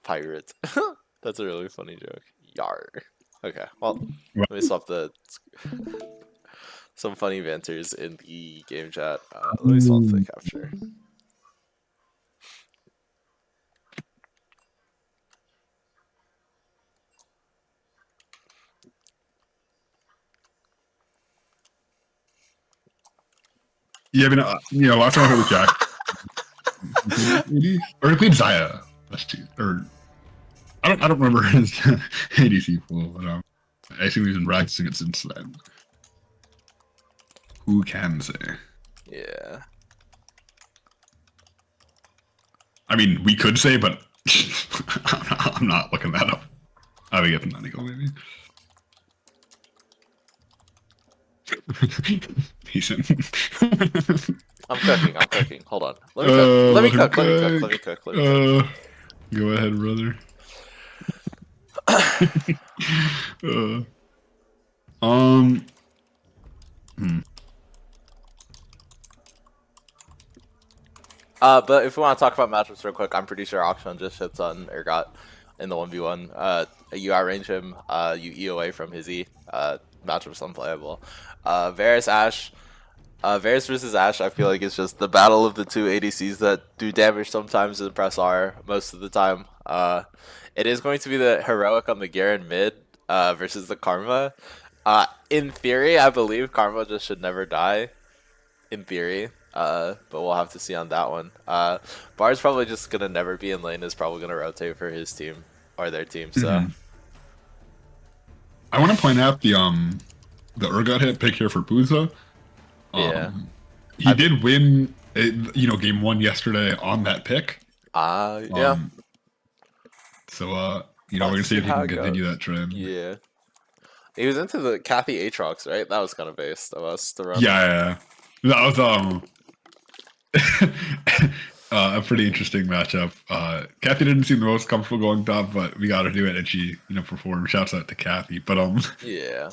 Pirate. That's a really funny joke. Yar. Okay, well, let me swap some funny banters in the game chat. Let me swap the capture. Yeah, I mean, last time I played with Jack, or I played Zaya. Or I don't remember his ADC pool, but I assume he's been practicing it since then. Who can say? Yeah. I mean, we could say, but I'm not looking that up. I would get the money go maybe. Decent. I'm cooking. Hold on. Let me cook. Go ahead, brother. Hmm. But if we want to talk about matchups real quick, I'm pretty sure Akshan just hits on Urgot in the 1v1. You outrange him, you E away from his E. Matchup's unplayable. Varus Ashe. Varus versus Ashe, I feel like it's just the battle of the two ADCs that do damage sometimes and press R most of the time. It is going to be the heroic on the Garen mid versus the Karma. In theory, I believe Karma just should never die. In theory. But we'll have to see on that one. Bar's probably just gonna never be in lane. Is probably gonna rotate for his team or their team. So I want to point out the Urgot hit pick here for Booza. yeah, He did win, game one yesterday on that pick. yeah. So we're gonna see if he can continue that trend. Yeah. He was into the Kathy Aatrox, right? That was kind of based of us to run. Yeah. That was a pretty interesting matchup. Kathy didn't seem the most comfortable going top, but we got to do it, and she performed. Shouts out to Kathy. But yeah.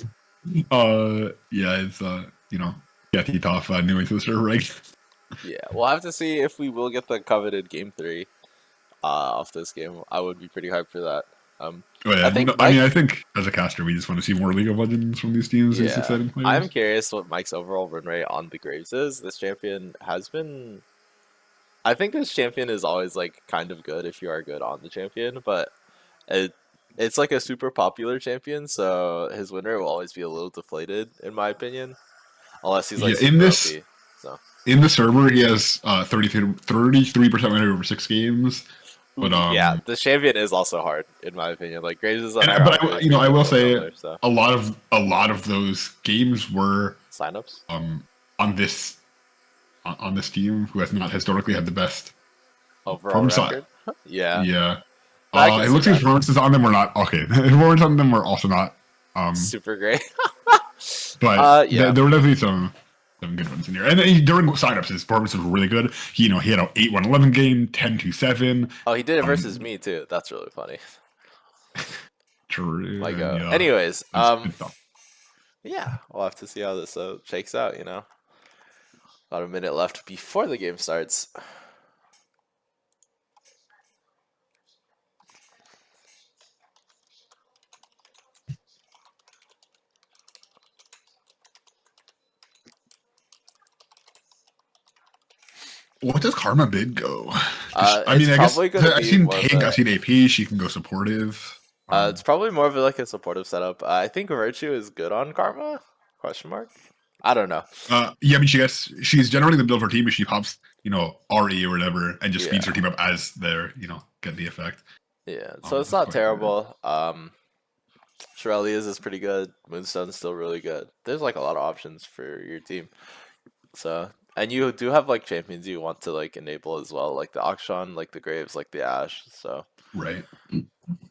It's Kathy top new into the server rank. Yeah, we'll have to see if we will get the coveted game 3 off this game. I would be pretty hyped for that. I think as a caster, we just want to see more League of Legends from these teams. These exciting players. I'm curious what Mike's overall win rate on the Graves is. This champion has been. I think this champion is always like kind of good if you are good on the champion, but it's like a super popular champion, so his win rate will always be a little deflated in my opinion, unless he's like super OP. So in the server, he has 33% win rate over 6 games. But Yeah, the champion is also hard in my opinion. Like Graves is on but I will say so. a lot of those games were Signups on this team who has not historically had the best overall performance. record. Yeah, Yeah. no, I can It see looks like that. performances on them were not okay. Performances on them were also not. Super great. But Yeah. there were definitely some good ones in here. And during signups, his performance was really good. He had an 8-1-11 game, 10-2-7. Oh, he did it versus me too. That's really funny. True. Like, Yeah. anyways, Good stuff. yeah, we'll have to see how this shakes out. About a minute left before the game starts. What does Karma bid go? I It's mean, I guess probably gonna I've be seen more of tank, a. I've seen AP. She can go supportive. It's probably more of like a supportive setup. I think Virtue is good on Karma? Question mark. I don't know. Yeah, I mean, she's generally the build for team if she pops, RE or whatever, and just speeds Yeah. her team up as they're, get the effect. Yeah, so it's not terrible. Shirelia's is pretty good. Moonstone's still really good. There's like a lot of options for your team. So, and you do have like champions you want to like enable as well, like the Akshan, like the Graves, like the Ashe. So Right. it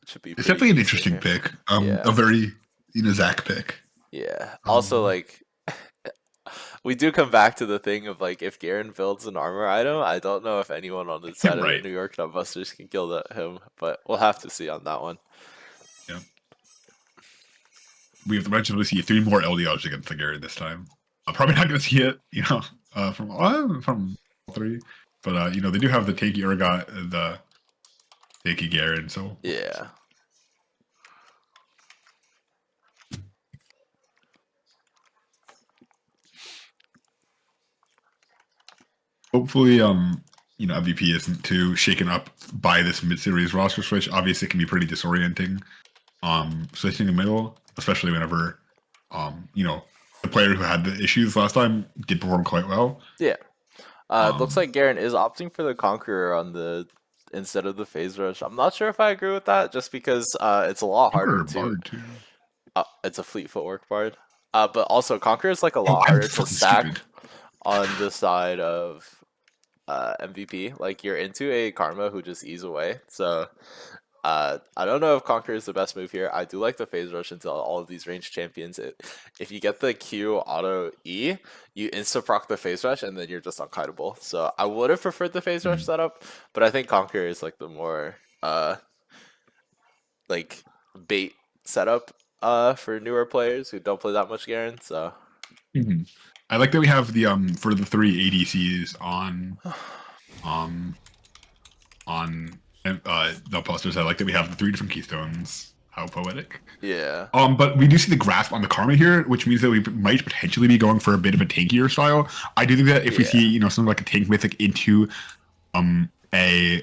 should be. It's Pretty definitely an decent interesting here. pick. Yeah. A very, Zach pick. Yeah. Also, like, we do come back to the thing of like, if Garen builds an armor item, I don't know if anyone on the side Right. of New York Nutbusters can kill him, but we'll have to see on that one. Yeah. We have to mention we see 3 more LDRs against the Gary this time. I'm probably not going to see it, from 3. But, they do have the Takey Urgot, the Takey Garen, so. Yeah. Hopefully, MVP isn't too shaken up by this mid-series roster switch. Obviously, it can be pretty disorienting. Switching in the middle, especially whenever, the player who had the issues last time did perform quite well. Yeah. It looks like Garen is opting for the Conqueror on the instead of the Phase Rush. I'm not sure if I agree with that, just because it's a lot harder to. It's a Fleet Footwork Bard. But also Conqueror is like a lot harder to stack on the side of MVP. Like you're into a Karma who just ease away. So I don't know if Conqueror is the best move here. I do like the Phase Rush into all of these ranged champions. If you get the Q auto E, you insta-proc the Phase Rush and then you're just unkiteable. So I would have preferred the Phase Rush setup, but I think Conqueror is like the more like bait setup for newer players who don't play that much Garen. So I like that we have the for the 3 ADCs on the posters. I like that we have the 3 different keystones. How poetic. Yeah. But we do see the grasp on the Karma here, which means that we might potentially be going for a bit of a tankier style. I do think that if we see, something like a tank mythic into a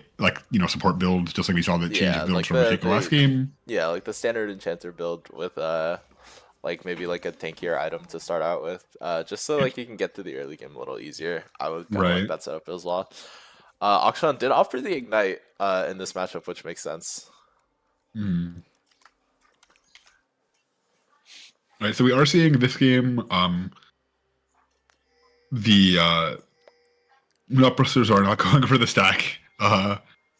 support build, just like we saw the change of build like from the last game. Yeah, like the standard enchanter build with like maybe like a tankier item to start out with, just so like you can get to the early game a little easier. I would kind of like that setup as well. Akshan did offer the ignite in this matchup, which makes sense. Right, so we are seeing this game. The Nutbusters are not going for the stack.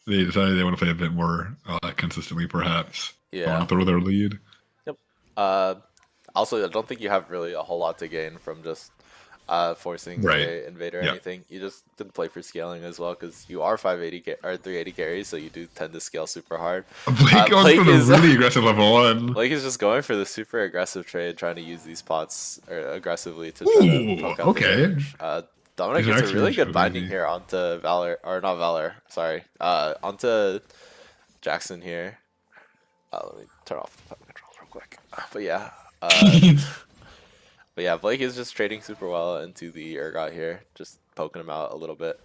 They decided they want to play a bit more consistently, perhaps. Yeah. Throw their lead. Yep. Also, I don't think you have really a whole lot to gain from just forcing the invade or anything. You just didn't play for scaling as well because you are 580 or 380 carries, so you do tend to scale super hard. Blake is really aggressive level 1. Blake is just going for the super aggressive trade, trying to use these pots aggressively to try to poke out the damage. Dominic gets a really good binding here onto Valor, or not Valor, sorry, onto Jackson here. Let me turn off the controls real quick. But yeah. But yeah, Blake is just trading super well into the Urgot here, just poking him out a little bit.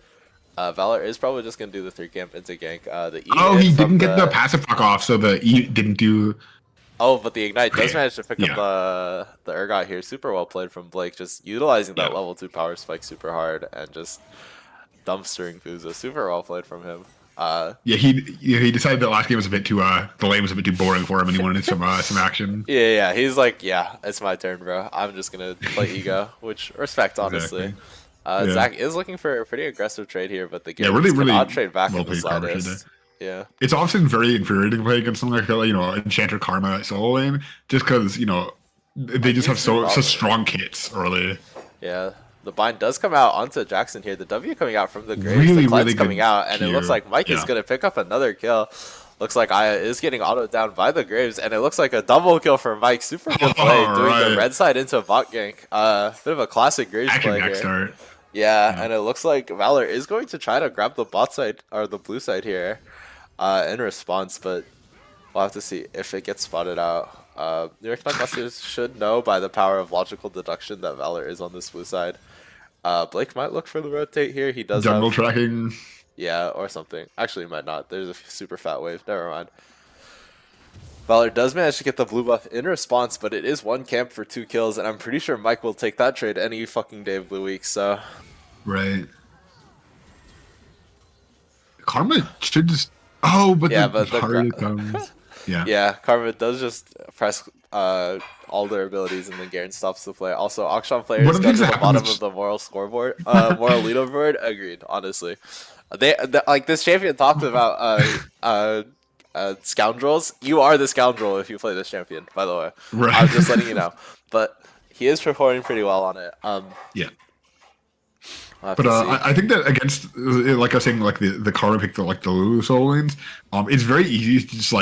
Valor is probably just going to do the 3 camp into gank. The E he didn't get the passive fuck off, so the E didn't do... Oh, but the Ignite does manage to pick up the Urgot here. Super well played from Blake, just utilizing that level 2 power spike super hard and just dumpstering Fuzo. Super well played from him. Yeah, he decided that last game was a bit too the lane was a bit too boring for him, and he wanted some action. Yeah. He's like, yeah, it's my turn, bro. I'm just gonna play ego, which respect, honestly. Exactly. Yeah. Zach is looking for a pretty aggressive trade here, but the Yeah, game really, cannot really trade back well in the played Karma today. slightest. Yeah. It's often very infuriating to play against something like Enchanter Karma solo lane, just because they just have such strong kits early. Yeah. The bind does come out onto Jackson here. The W coming out from the Graves. Really, the Cleanse really coming good out, and it looks Q. like Mike is going to pick up another kill. Looks like Aya is getting autoed down by the Graves, and it looks like a double kill for Mike. Super good play, doing the red side into a bot gank. Bit of a classic Graves play here. Start. Yeah, and it looks like Valor is going to try to grab the bot side or the blue side here in response, but we'll have to see if it gets spotted out. New York Busters should know by the power of logical deduction that Valor is on this blue side. Blake might look for the rotate here. He does jungle tracking. Yeah, or something. Actually, he might not. There's a super fat wave. Never mind. Valor does manage to get the blue buff in response, but it is one camp for 2 kills, and I'm pretty sure Mike will take that trade any fucking day of the week, so... Right. Karma should just... Oh, but yeah, the but harder it comes... Yeah. Yeah, Karma does just press all their abilities and then Garen stops the play. Also, Akshan players go to the bottom of the moral scoreboard, moral leaderboard. Agreed, honestly. They like this champion talked about scoundrels. You are the scoundrel if you play this champion, by the way. Right. I'm just letting you know. But he is performing pretty well on it. Yeah. But I think that against, like I was saying, like the Karma pick, the Lulu solo lanes, it's very easy to just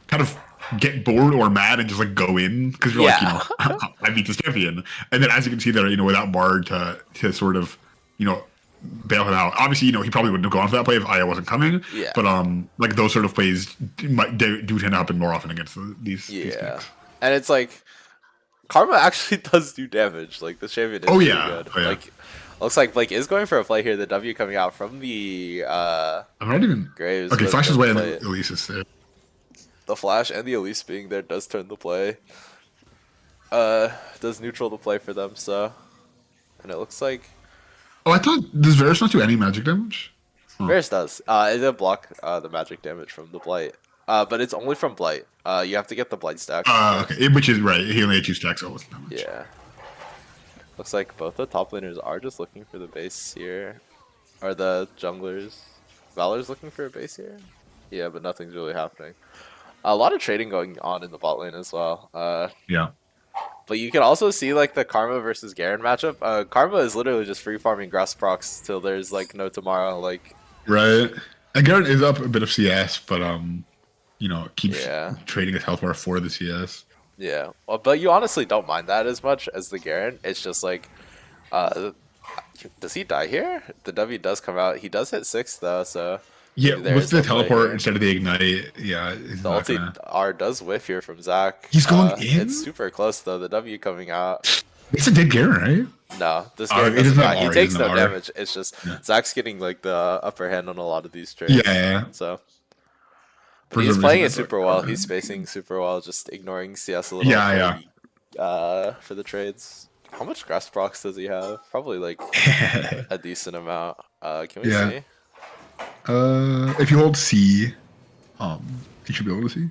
kind of get bored or mad and just go in because you're I beat this champion, and then as you can see there, without Bard to sort of bail him out. Obviously, he probably wouldn't have gone for that play if Aya wasn't coming. Yeah. But those sort of plays do tend to happen more often against these. Yeah. These picks. And it's like Karma actually does do damage. Like the champion is pretty good. Oh, yeah. Looks like Blake is going for a play here. The W coming out from the I'm not even Graves. Okay, Flash is way and Elise is there. The Flash and the Elise being there does turn the play. Does neutral the play for them, so. And it looks like... Oh, I thought, does Varus not do any magic damage? Varus does. It did block the magic damage from the Blight. But it's only from Blight. You have to get the Blight stack. Okay, which is right. He only had 2 stacks, so it wasn't that much. Yeah. Looks like both the top laners are just looking for the base here. Or the junglers. Valor's looking for a base here? Yeah, but nothing's really happening. A lot of trading going on in the bot lane as well. Yeah. But you can also see the Karma versus Garen matchup. Karma is literally just free farming grass procs till there's no tomorrow. Right. And Garen is up a bit of CS, but keeps trading his health bar for the CS. Yeah. Well, but you honestly don't mind that as much as the Garen. It's just does he die here? The W does come out. He does hit 6 though, so. Yeah, with the teleport instead of the ignite, yeah. The ulti R does whiff here from Zach. He's going in? It's super close, though. The W coming out. It's a dead Garen, right? No, this Garen doesn't die. He takes no damage. It's just Zach's getting the upper hand on a lot of these trades. Yeah. So he's playing it super well. He's spacing super well, just ignoring CS a little. For the trades. How much grass procs does he have? Probably a decent amount. Can we see? If you hold C, you should be able to see.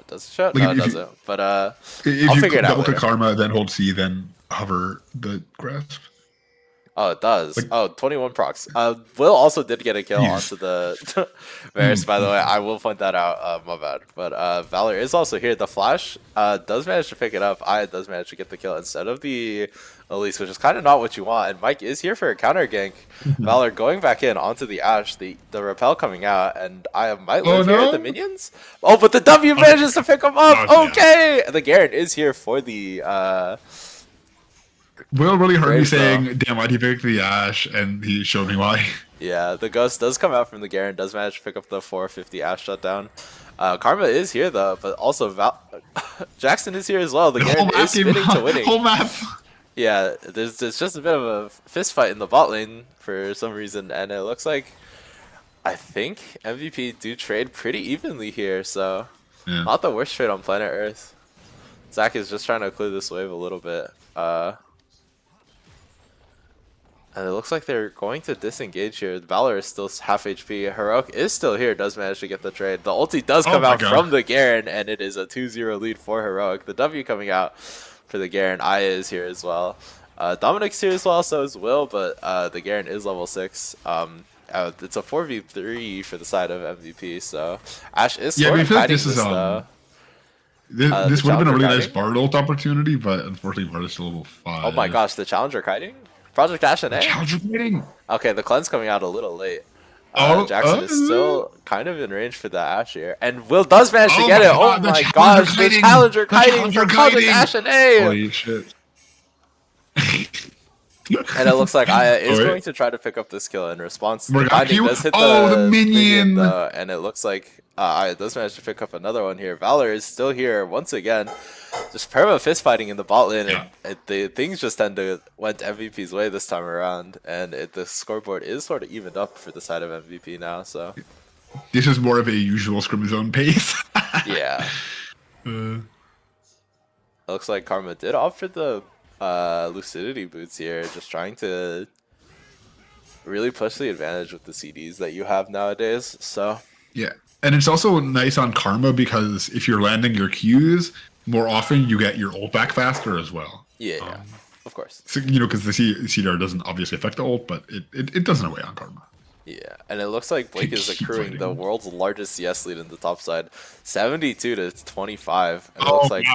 Does it show? No, it doesn't. But I'll figure it out. Double click Karma, then hold C, then hover the grasp. Oh, it does. 21 procs. Will also did get a kill onto the Varus, by the way. I will point that out. My bad. But Valor is also here. The Flash does manage to pick it up. Aya does manage to get the kill instead of the Elise, which is kind of not what you want. And Mike is here for a counter gank. Valor going back in onto the Ashe. The repel coming out. And Aya might live here at the minions. Oh, but the W manages to pick him up. Okay. The Garen is here for the... Will really heard me saying, damn, why'd he pick the Ashe? And he showed me why. Yeah, the Ghost does come out from the Garen, does manage to pick up the 450 Ashe shutdown. Karma is here, though, but also Jackson is here as well. The Garen is spinning to winning. Whole map. Yeah, there's just a bit of a fist fight in the bot lane for some reason, and it looks like I think MVP do trade pretty evenly here, so not the worst trade on planet Earth. Zach is just trying to clear this wave a little bit. And it looks like they're going to disengage here. Valor is still half HP. Heroic is still here, does manage to get the trade. The ulti does come out from the Garen, and it is a 2-0 lead for Heroic. The W coming out for the Garen. Aya is here as well. Dominic's here as well, so is Will, but the Garen is level 6. It's a 4v3 for the side of MVP, so Ash is sort of hiding this, though. This would have been a really nice Bard ult opportunity, but unfortunately Bard is still level 5. Oh my gosh, the Challenger kiting? Project Ash and A? Challenger kiting? Okay, the cleanse coming out a little late. Jackson is still kind of in range for the Ash here. And Will does manage to get it. Oh my gosh, the Challenger kiting for Project Ash and A! Holy shit. And it looks like Aya is going to try to pick up this kill in response. The binding does hit the minion! Though, and it looks like Aya does manage to pick up another one here. Valor is still here once again. Just perma fist fighting in the bot lane, and the things just went MVP's way this time around, and the scoreboard is sort of evened up for the side of MVP now. So this is more of a usual Scrim zone pace. Yeah. It looks like Karma did opt for the Lucidity boots here, just trying to really push the advantage with the CDs that you have nowadays. So yeah, and it's also nice on Karma because if you're landing your Qs more often, you get your ult back faster as well. Yeah, of course. So, you know, because the CDR doesn't obviously affect the ult, but it does in a way on Karma. Yeah, and it looks like Blake is accruing the world's largest CS lead in the top side, 72 to 25. And it looks like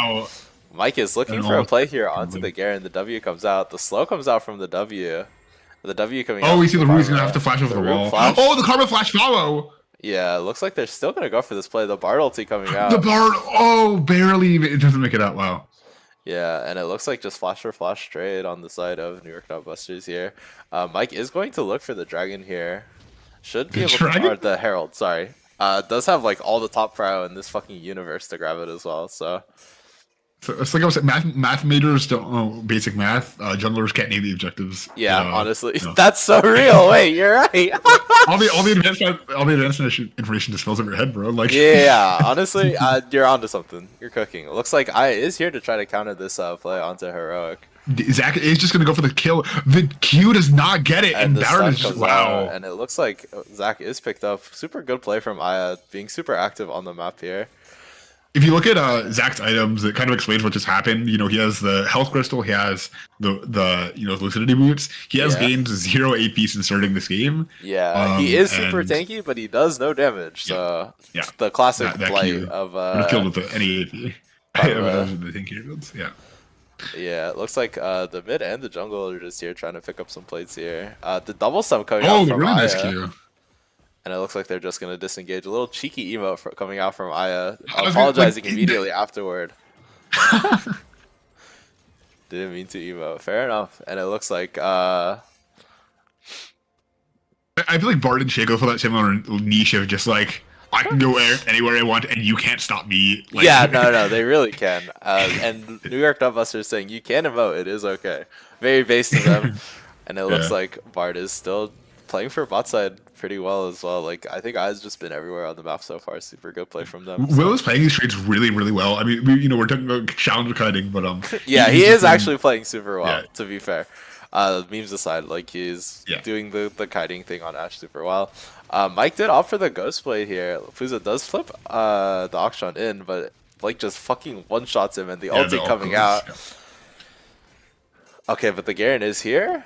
Mike is looking for a play here onto the Garen. The W comes out. The slow comes out from the W. The W coming out. Oh, we see the Rue's going to have to flash over the wall. Oh, the Karma flash follow! Yeah, it looks like they're still going to go for this play. The Bard ulti coming out. The Bard, oh, barely. It doesn't make it out. Wow. Yeah, and it looks like just flash for flash trade on the side of New York Busters here. Mike is going to look for the Dragon here. Should be able to, or the Herald, sorry. Does have like all the top prio in this fucking universe to grab it as well, so it's like I was saying, math majors don't know basic math. Junglers can't name the objectives. Yeah, honestly, that's so real. Wait, you're right. all the advanced information just fills in your head, bro. Like, yeah, honestly, you're onto something. You're cooking. It looks like Aya is here to try to counter this play onto Heroic. Zach is just gonna go for the kill. The Q does not get it, and Baron is just wow. And it looks like Zach is picked up. Super good play from Aya, being super active on the map here. If you look at Zach's items, it kind of explains what just happened. You know, he has the health crystal, he has the lucidity boots. He has gained 0 AP since starting this game. Yeah, he is super tanky, but he does no damage. So the classic blight of killed with any AP. The tanky builds. Yeah. Yeah, it looks like the mid and the jungle are just here trying to pick up some plates here. The double stump coming out from really Aya. Nice Q. And it looks like they're just going to disengage. A little cheeky emote coming out from Aya, apologizing immediately afterward. Didn't mean to emote. Fair enough. And it looks like... I feel like Bard and Shay go for that similar niche of just like, I can go anywhere I want, and you can't stop me. Like, yeah, no, they really can. And New York Dubbuster is saying, you can emote, it is okay. Very base to them. And it looks like Bard is still playing for bot side pretty well as well. Like, I think Aya's just been everywhere on the map so far. Super good play from them. Will is playing these trades really, really well. I mean, we're talking about challenger cutting, but yeah, he is actually playing super well. To be fair, memes aside, like he's doing the kiting thing on Ash super well. Mike did opt for the ghost play here. Fuza does flip the Auction in, but Blake just fucking one shots him, and the ulti coming out. Okay, but the Garen is here.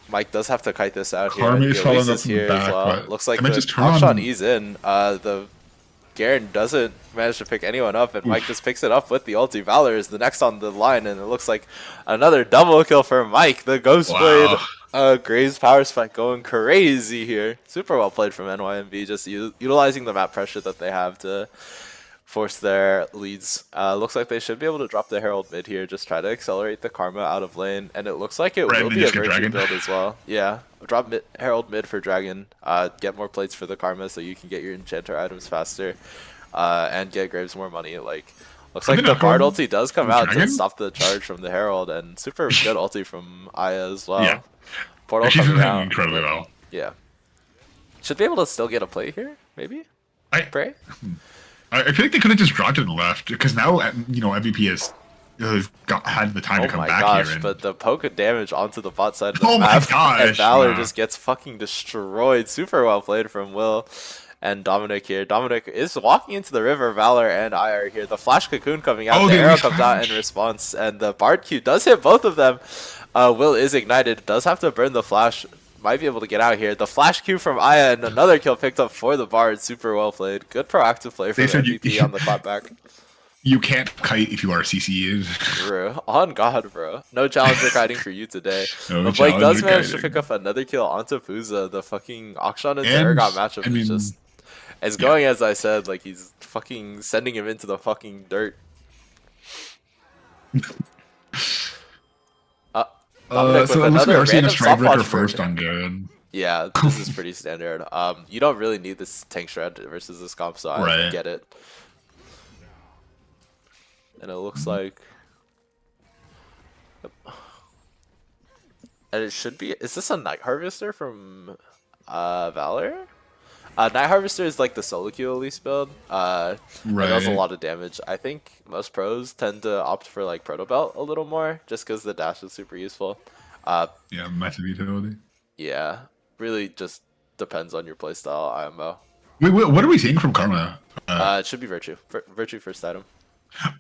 Mike does have to kite this out here. Karmi's following up here as well. Looks like the Auction ease in. The Garen doesn't manage to pick anyone up, and Mike just picks it up with the ulti. Valor is the next on the line, and it looks like another double kill for Mike. The Ghost Blade Graves power spike going crazy here. Super well played from NYNB, just utilizing the map pressure that they have to force their leads. Looks like they should be able to drop the Herald mid here, just try to accelerate the Karma out of lane, and it looks like it will be a Virtue build as well. Yeah, drop Herald mid for Dragon, get more plates for the Karma so you can get your Enchanter items faster, and get Graves more money. Like, looks like the Bard ulti does come out to stop the charge from the Herald, and super good ulti from Aya as well. Yeah. Portal coming out. Incredibly well. Yeah. Should be able to still get a play here, maybe? Pray? I feel like they could have just dropped it and left, because now, MVP is had the time Oh to come my back gosh, here. And but the poke of damage onto the bot side of the oh my map, and gosh, Valor wow. just gets fucking destroyed. Super well played from Will and Dominic here. Dominic is walking into the river. Valor and I are here. The flash cocoon coming out. Oh, The the arrow Elise comes out in flash. response, and the Bard Q does hit both of them. Will is ignited. Does have to burn the flash. Might be able to get out here. The flash Q from Aya and another kill picked up for the Bard. Super well played. Good proactive play They from said MVP on the clapback. you can't kite if you are CCUs. Bro, on God, bro. No challenger kiting for you today. No But Blake does challenger manage to pick kiting. up another kill onto Puza. The fucking Akshan into And Ergot matchup I is mean, just as yeah. going as I said. Like he's fucking sending him into the fucking dirt. Uh, Dominic with So it looks like we another are seeing a random soft Strikebreaker watch first bird. on Garen. Yeah, this is pretty standard. You don't really need this tank shred versus this comp, so I Right. get it. And it looks like. And it should be. Is this a Night Harvester from Valor? Night Harvester is like the solo Q Elise build. It does a Right. lot of damage. I think most pros tend to opt for like Proto Belt a little more, just because the dash is super useful. Yeah, massive utility. Yeah, really just depends on your playstyle, IMO. Wait, what are we seeing from Karma? It should be Virtue. Virtue first item.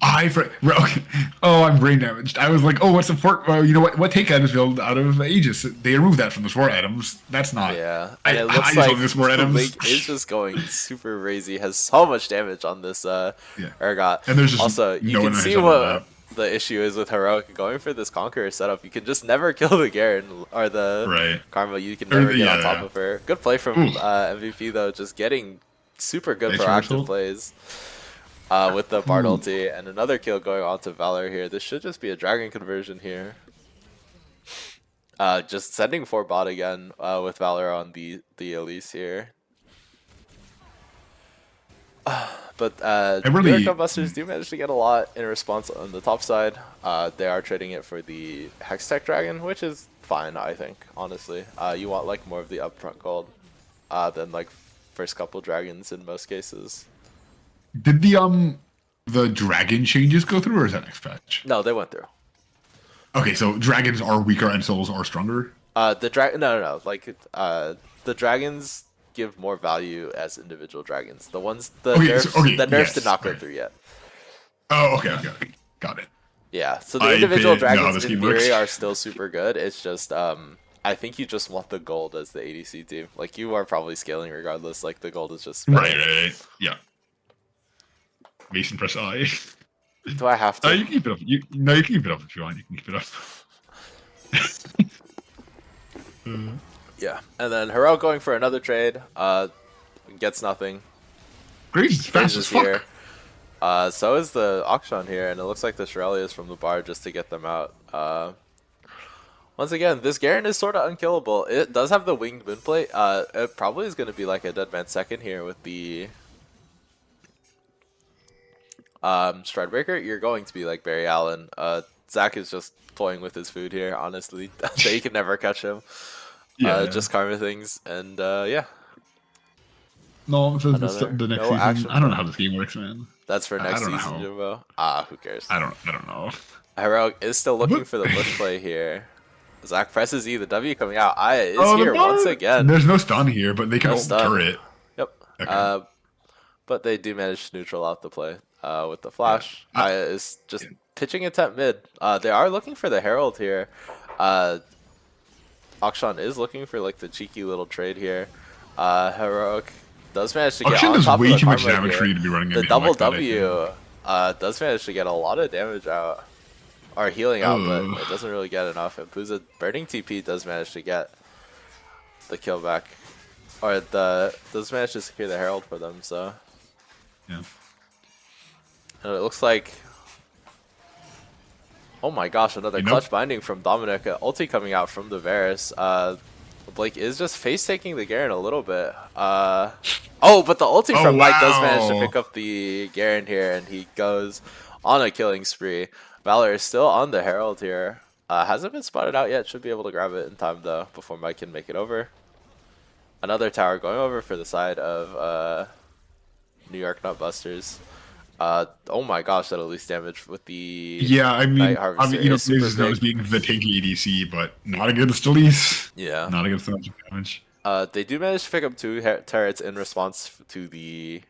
Okay. Oh, I'm brain damaged. I was like, oh, what's support? You know what? What take items build out of Aegis? They removed that from the support items. That's not. Yeah, and it I looks just like love the support items. Link is just going super crazy. Has so much damage on this Yeah. Ergot. And there's just Also, you no can one see on what the issue is with Heroic going for this Conqueror setup. You can just never kill the Garen or the Right. Karma. You can Or never the, get on top yeah. of her. Good play from Ooh. MVP though, just getting super good Nice proactive reversal. plays. With the Bard Ooh. ulti and another kill going on to Valor here. This should just be a dragon conversion here. Just sending for bot again with Valor on the Elise here. But New York Gunbusters do manage to get a lot in response on the top side. They are trading it for the Hextech Dragon, which is fine, I think, honestly. You want like more of the upfront gold than like first couple dragons in most cases. Did the dragon changes go through, or is that next patch? No, they went through. Okay, so dragons are weaker and souls are stronger. The dragon, no. Like, the dragons give more value as individual dragons. The ones the nerfs yes, did not go right. through yet. Oh, okay, got it. Yeah, so the I individual didn't know how dragons this in game works. theory are still super good. It's just I think you just want the gold as the ADC team. Like you are probably scaling regardless. Like the gold is just better. Right. Yeah. Mason press I. Do I have to? You can keep it up. You can keep it up if you want. You can keep it up. Yeah, and then Hero going for another trade. Gets nothing. Graves is fast as fuck. Here. So is the Akshan here, and it looks like the Shirelli is from the bar just to get them out. Once again, this Garen is sort of unkillable. It does have the winged moonplate. It probably is going to be like a dead man second here with the Stridebreaker. You're going to be like Barry Allen. Zach is just toying with his food here, honestly. So you can never catch him. Just karma things, and yeah. No, the next season. Action. I don't know how this game works, man. That's for next season, Jimbo. Who cares? I don't know. Heroic is still looking for the push play here. Zach presses E, the W coming out. Aya is here once again. There's no stun here, but they can ult turret. Yep. Okay. But they do manage to neutral out the play with the flash. Aya is just pitching it at mid. They are looking for the Herald here. Akshan is looking for like the cheeky little trade here. Heroic does manage to get on top of the way too much Karma damage here. for you to be running. The double W does manage to get a lot of damage out. Or healing out, but it doesn't really get enough. And Puza burning TP does manage to get the kill back. Or does manage to secure the Herald for them, so. Yeah. And it looks like, oh my gosh, another clutch binding from Dominic. Ulti coming out from the Varus. Blake is just face taking the Garen a little bit. But the ulti from Mike does manage to pick up the Garen here, and he goes on a killing spree. Valor is still on the Herald here. Hasn't been spotted out yet. Should be able to grab it in time, though, before Mike can make it over. Another tower going over for the side of New York Nutbusters. Oh my gosh, that at least damage with the Yeah, I Night mean, Harvester you know, is super Blaze is known as big. being the tanky ADC, but not against Elise. Yeah. Not against the magic damage. They do manage to pick up 2 turrets in response to the.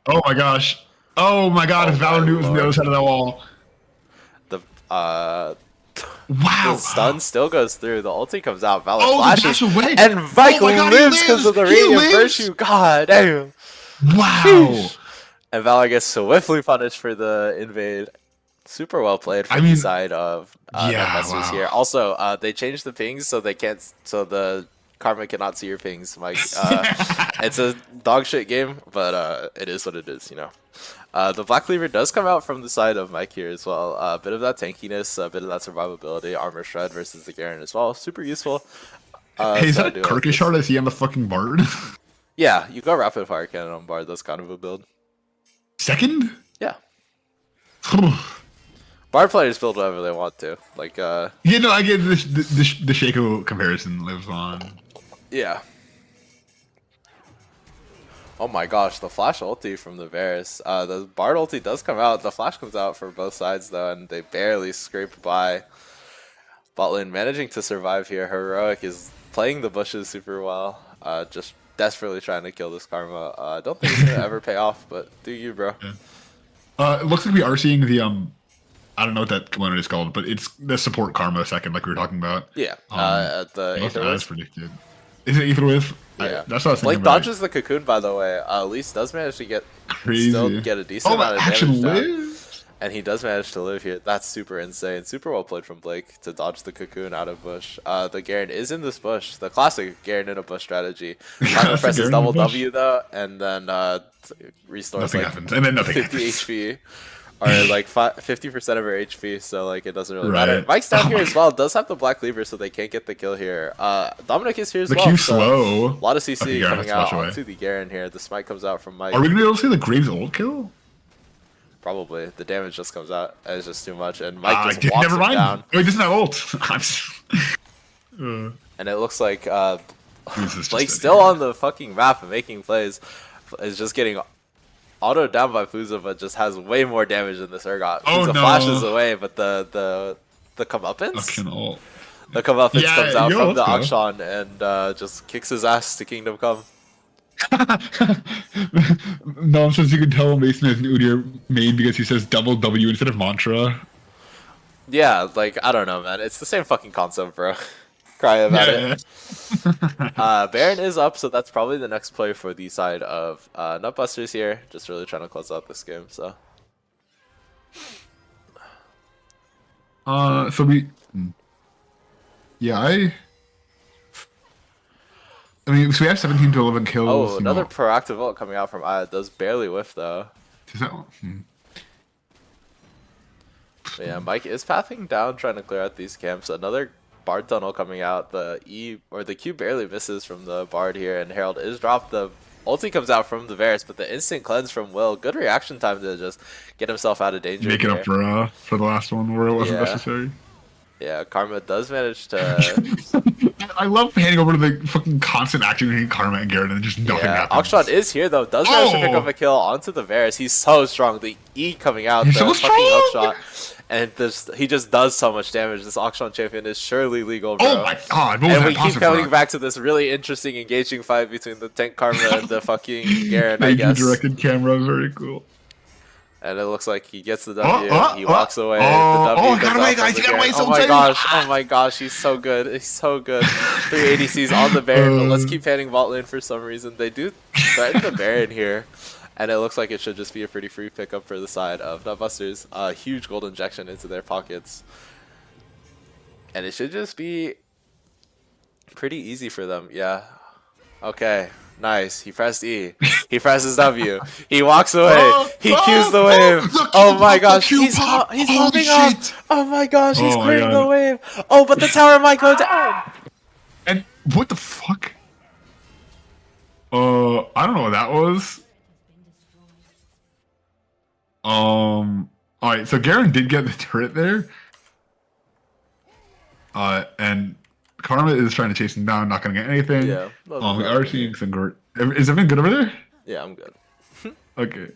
Oh my gosh. Oh my god, Oh his my Valor was on the other lord. side of that wall. The the Wow. stun still goes through. The ulti comes out. Valor Oh, the flashes, dash away. and Vike Oh my god, he lives because of the lives. He Radiant lives. Virtue. God damn. Wow. And Valor gets swiftly punished for the invade. Super well played I from the mean, side of yeah, Nutbusters here. wow. Also, they changed the pings so they can't, so the Karma cannot see your pings, Mike. It's a dog shit game, but it is what it is, you know. The Black Cleaver does come out from the side of Mike here as well. A bit of that tankiness, a bit of that survivability, armor shred versus the Garen as well. Super useful. Hey, is So I that do a like Kirkus this. shard I see on the fucking Bard? Yeah, you go rapid fire cannon on Bard. That's kind of a build. Second? Yeah. Bard players build whatever they want to. Like, You know, I get the Shaco comparison lives on. yeah. Oh my gosh, the flash ulti from the Varus. The Bard ulti does come out. The flash comes out for both sides though, and they barely scrape by. Botlane managing to survive here. Heroic is playing the bushes super well. Just desperately trying to kill this Karma. I don't think it's gonna ever pay off, but do you, bro? Yeah. It looks like we are seeing the I don't know what that component is called, but it's the support Karma second, like we were talking about. Yeah. The That's Aether as Wisp. predicted. Is it Aether Wisp? Yeah. That's what I was thinking Blake about. dodges the cocoon, by the way. Elise does manage to get Crazy. still get a decent Oh, amount but of action damage down. lives. And he does manage to live here. That's super insane. Super well played from Blake to dodge the cocoon out of bush. The Garen is in this bush. The classic Garen in a bush strategy. Karma Classic presses Garen in double a bush. W though, and then restores Nothing like happens, and then nothing 50 happens. HP. Or like 50% of her HP, so like it doesn't really matter. Right. Mike's down Oh here my as well. Does have the Black Cleaver, so they can't get the kill here. Dominic is here as The well. Q so slow. a lot of CC Okay, Garen coming has to flash out away. onto the Garen here. The smite comes out from Mike. Are we gonna be able to see the Graves ult kill? Probably. The damage just comes out. It's just too much. And Mike just Dude, walks never him mind. down. Oh, he doesn't have ult. And it looks like Who's this Blake's just still on the fucking map and making plays. Is just getting autoed down by Fuza, but just has way more damage than this Urgot. Oh, Fuza no. flashes away, but the comeuppance? Fucking ult. The comeuppance Yeah, comes out yo, from the let's Akshan and just kicks his ass to Kingdom Come. Nonsense, you can tell Mason is an Udyr main because he says double W instead of mantra. Yeah, like, I don't know, man. It's the same fucking concept, bro. Cry about it. Baron is up, so that's probably the next play for the side of Nutbusters here. Just really trying to close out this game, so. So we. Yeah, I mean, so we have 17 to 11 kills. Oh, you another know. proactive ult coming out from Aya. Does barely whiff, though. Is that one? But yeah, Mike is pathing down, trying to clear out these camps. Another Bard tunnel coming out. The Q barely misses from the Bard here, and Herald is dropped. The ulti comes out from the Varus, but the instant cleanse from Will. Good reaction time to just get himself out of danger. Make it here. up for the last one where it wasn't Yeah. necessary. Yeah, Karma does manage to. I love handing over to the fucking constant action between Karma and Garrett and just nothing Yeah, happens. Akshan is here though. Does manage to pick Oh! up a kill onto the Varus. He's so strong. The E coming out, He's the so fucking strong! hookshot, and he just does so much damage. This Akshan champion is surely legal, bro. Oh my god, what was And that we keep passive coming rock? back to this really interesting, engaging fight between the tank Karma and the fucking Garen, I Thank you, guess. directed camera, very cool. And it looks like he gets the W. He oh, walks away. oh, The W oh, comes got out away, from guys, the he got away, Garen. so Oh my excited. gosh! Oh my gosh! He's so good. He's so good. 3 ADCs on the Baron, but let's keep panning bot lane for some reason. They do threaten the Baron here, and it looks like it should just be a pretty free pickup for the side of Nutbusters. A huge gold injection into their pockets, and it should just be pretty easy for them. Yeah. Okay. Nice. He pressed E. He presses W. He walks away. He cues the wave. Oh my gosh. He's hopping up. Oh my gosh. He's Oh my clearing the God. wave. Oh, but the tower might go down. And what the fuck? I don't know what that was. Alright, so Garen did get the turret there. And Karma is trying to chase him down, not gonna get anything. Yeah. We are seeing some Is everything good over there? Yeah, I'm good. Okay.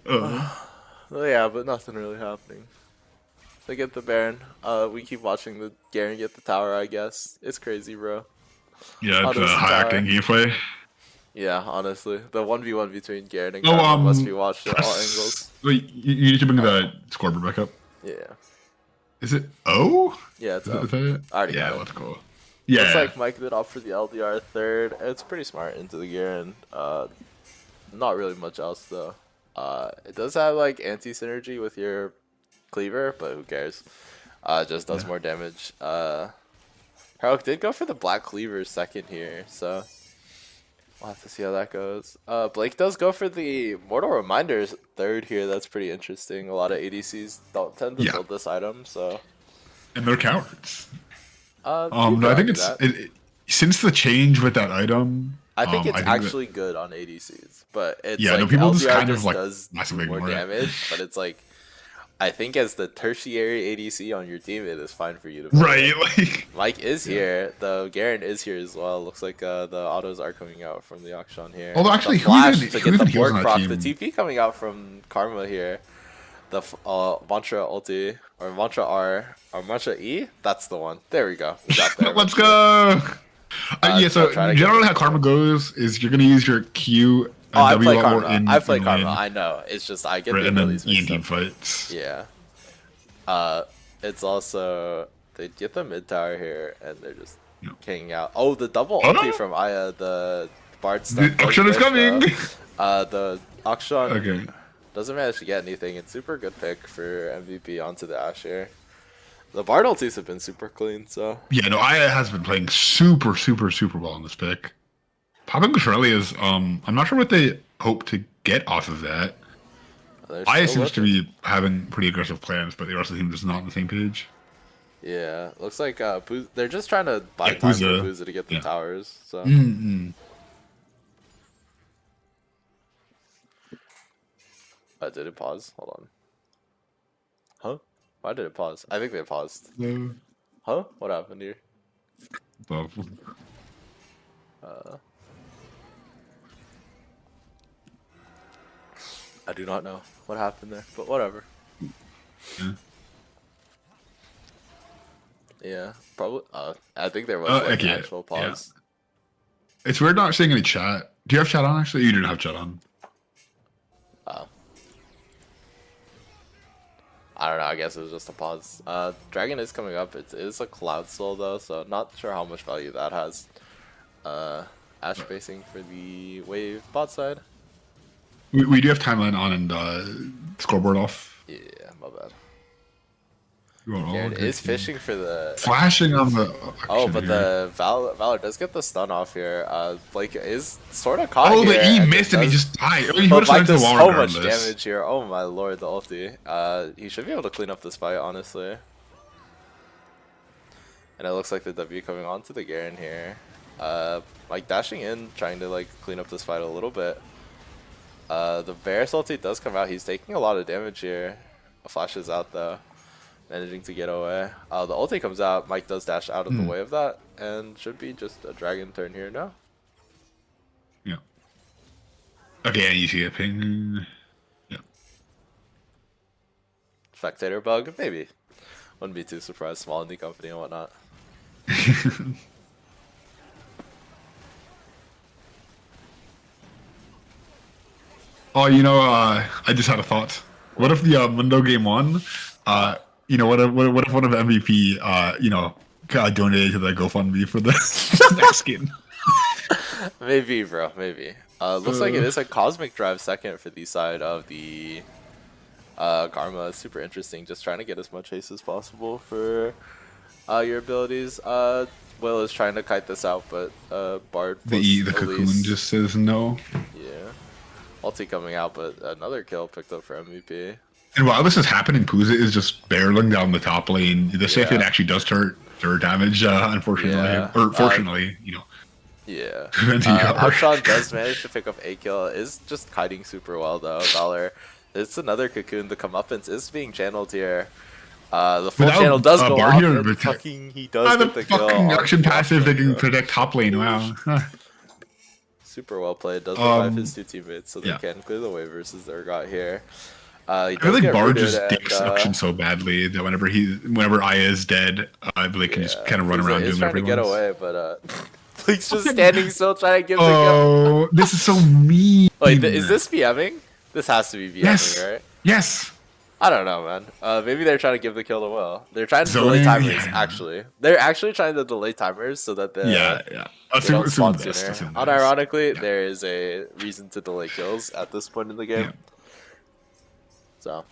Well, yeah, but nothing really happening. They get the Baron. We keep watching the Garen get the tower, I guess. It's crazy, bro. Yeah, it's a Autos the high tower. octane gameplay. Yeah, honestly. The 1v1 between Garen and Oh, Karma must be watched at all press. angles. Wait, you need to bring the scoreboard back up. Yeah. Is it O? Yeah, it's Is up. that it? I already Yeah, got it. let's go. Looks Yeah. like Mike did opt for the LDR third. It's pretty smart into the Garen. Not really much else though. It does have like anti-synergy with your cleaver, but who cares? It just does more damage. Heroic did go for the black cleaver second here, so we'll have to see how that goes. Blake does go for the Mortal Reminders third here. That's pretty interesting. A lot of ADCs don't tend to build this item, so. And they're cowards. You No, could I think argue it's that. since the change with that item. I think it's that- actually good on ADCs, but it's Yeah, like no, people LDR just kind of, just like, does massively more ignore it. damage, but it's like I think as the tertiary ADC on your team, it is fine for you to build Right, it. like Mike is here, the Garen is here as well. Looks like the autos are coming out from the auction here. Although actually, the flash who to even get the heals board on that proc, team? the TP coming out from Karma here. The Mantra ulti or Mantra R or Mantra E. That's the one. There we go. We got there. let's go. Yeah, so try to get generally this how Karma goes is you're gonna use your Q and Oh, I W play a lot more Karma. in I play in Karma. lane, I know. It's just I get the and then abilities E mixed team up. fights. Yeah. It's also they get the mid tower here and they're just hanging out. Oh, the double ulti from Aya, the Bard stuff. The auction is coming. The auction Okay. doesn't manage to get anything. It's super good pick for MVP onto the Ashe here. The Bard ultis have been super clean, so Yeah, no, Aya has been playing super well in this pick. Popping Shirley is I'm not sure what they hope to get off of that. Aya seems to be having pretty aggressive plans, but the rest of the team is not on the same page. Yeah, looks like they're just trying to buy Yeah, time for Puza to get the towers. So did it pause? Hold on. Huh? Why did it pause? I think they paused. No. Huh? What happened here? I do not know what happened there, but whatever. Yeah, probably. I think there was like an actual pause. Yeah. It's weird not seeing any chat. Do you have chat on actually? You didn't have chat on. I don't know. I guess it was just a pause. Dragon is coming up. It is a Cloud Soul though, so not sure how much value that has. Ash spacing for the wave bot side. We do have timeline on and scoreboard off. Yeah, my bad. Garen is fishing for the flashing on the. Oh, but the Valor does get the stun off here. Blake is sort of caught. Oh, here, the E missed and he just died. He but Mike does so much regardless. damage here. Oh my lord, the ulti. He should be able to clean up this fight, honestly. And it looks like the W coming onto the Garen here. Like dashing in, trying to like clean up this fight a little bit. The Varus ulti does come out. He's taking a lot of damage here. A flash is out though. Managing to get away. The ulti comes out. Mike does dash out of the way of that, and should be just a dragon turn here now. Yeah. Okay, you see a ping. Yeah. Spectator bug, maybe. Wouldn't be too surprised. Small indie company and whatnot. Oh, I just had a thought. What if the Mundo game won? What if one of the MVP, donated to the GoFundMe for the skin? Maybe, bro. Maybe. Looks like it is a Cosmic Drive second for the side of the Karma. It's super interesting. Just trying to get as much haste as possible for your abilities. Will is trying to kite this out, but Bard. The cocoon just says no. Yeah. Ulti coming out, but another kill picked up for MVP. And while this is happening, Puza is just barreling down the top lane. The safe hit actually does turret damage, unfortunately. Or fortunately, Yeah. Outshawn does manage to pick up a kill. Is just kiting super well though. Valor. It's another cocoon. The comeuppance is being channeled here. The full channel does go off. And he does get the kill. Fucking action passive that can protect top lane. Wow. Super well played. Does revive his 2 teammates so they yeah. can clear the wave versus Urgot here. He I does feel like get Bard rooted just dicks Auction so badly that whenever Aya is dead, Blake can just kind of run around doing trying whatever to he get wants. away, but Blake's just standing still trying to give the kill. Oh, this is so mean. Wait, is this BMing? This has to be BMing, Yes. right? Yes. I don't know, man. Maybe they're trying to give the kill to Will. They're trying to Zoning? delay timers, Yeah. actually. They're actually trying to delay timers so that they don't spawn sooner. Unironically, there is a reason to delay kills at this point in the game. So.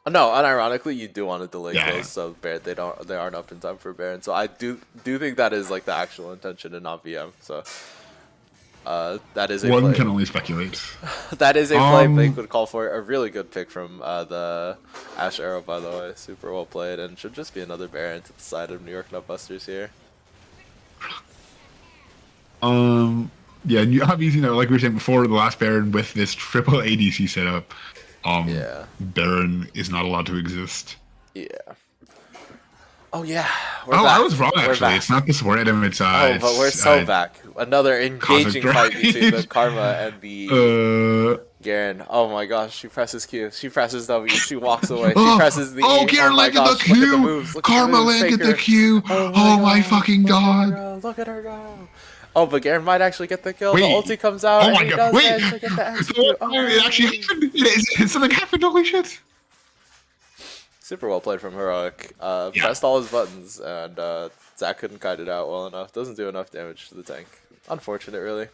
No, unironically, you do want to delay kills so they aren't up in time for Baron. So I do think that is like the actual intention and not VM. So that is a one play. can only speculate. That is a play Blake would call for. A really good pick from the Ash Arrow, by the way. Super well played, and should just be another Baron to the side of New York Nutbusters here. Yeah, and you obviously like we were saying before, the last Baron with this triple ADC setup. Baron is not allowed to exist. Yeah. Oh yeah. I was wrong actually. It's not the support item. It's but we're so back. Another engaging fight between the Karma and the Garen. Oh my gosh, she presses Q. She presses W. She walks away. She presses the E. Garen landed the Q. Karma landed the Q. Oh my fucking god. Look at her go. Oh, but Garen might actually get the kill. Wait. The ulti comes out. Oh my and god! He Wait! does get the execute. It actually happened. Something happened. Holy shit! Super well played from Heroic. Pressed all his buttons, and Zach couldn't kite it out well enough. Doesn't do enough damage to the tank. Unfortunate, really.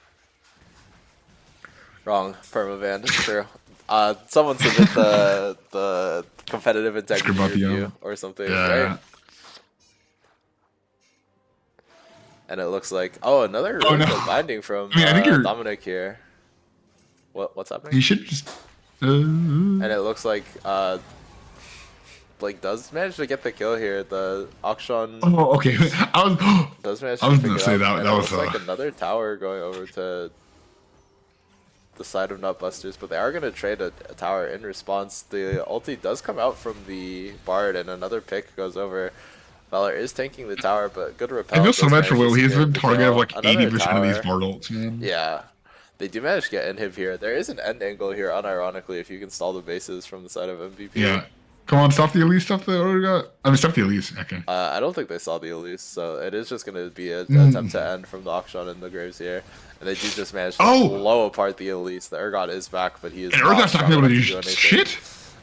Wrong. Permavan. True. Someone submit the competitive integrity review or something, right? And it looks like another binding from Dominic here. What's happening? He should just. And it looks like Blake does manage to get the kill here. The auction. Oh, okay. Does manage to I was pick gonna it say up, that and that it was looks like another tower going over to the side of Nutbusters, but they are going to trade a tower in response. The ulti does come out from the Bard, and another pick goes over. Valor is tanking the tower, but good repel. I feel so much for Will. He's the target of like 80% of these Bard ults, man. Yeah. They do manage to get in him here. There is an end angle here, unironically, if you can stall the bases from the side of MVP. Yeah. Come on, stop the Elise, stop the Urgot. I mean, stop the Elise. Okay. I don't think they saw the Elise, so it is just going to be an attempt to end from the auction and the Graves here. And they do just manage to blow apart the Elise. The Urgot is back, but he is and Urgot's not able to do shit.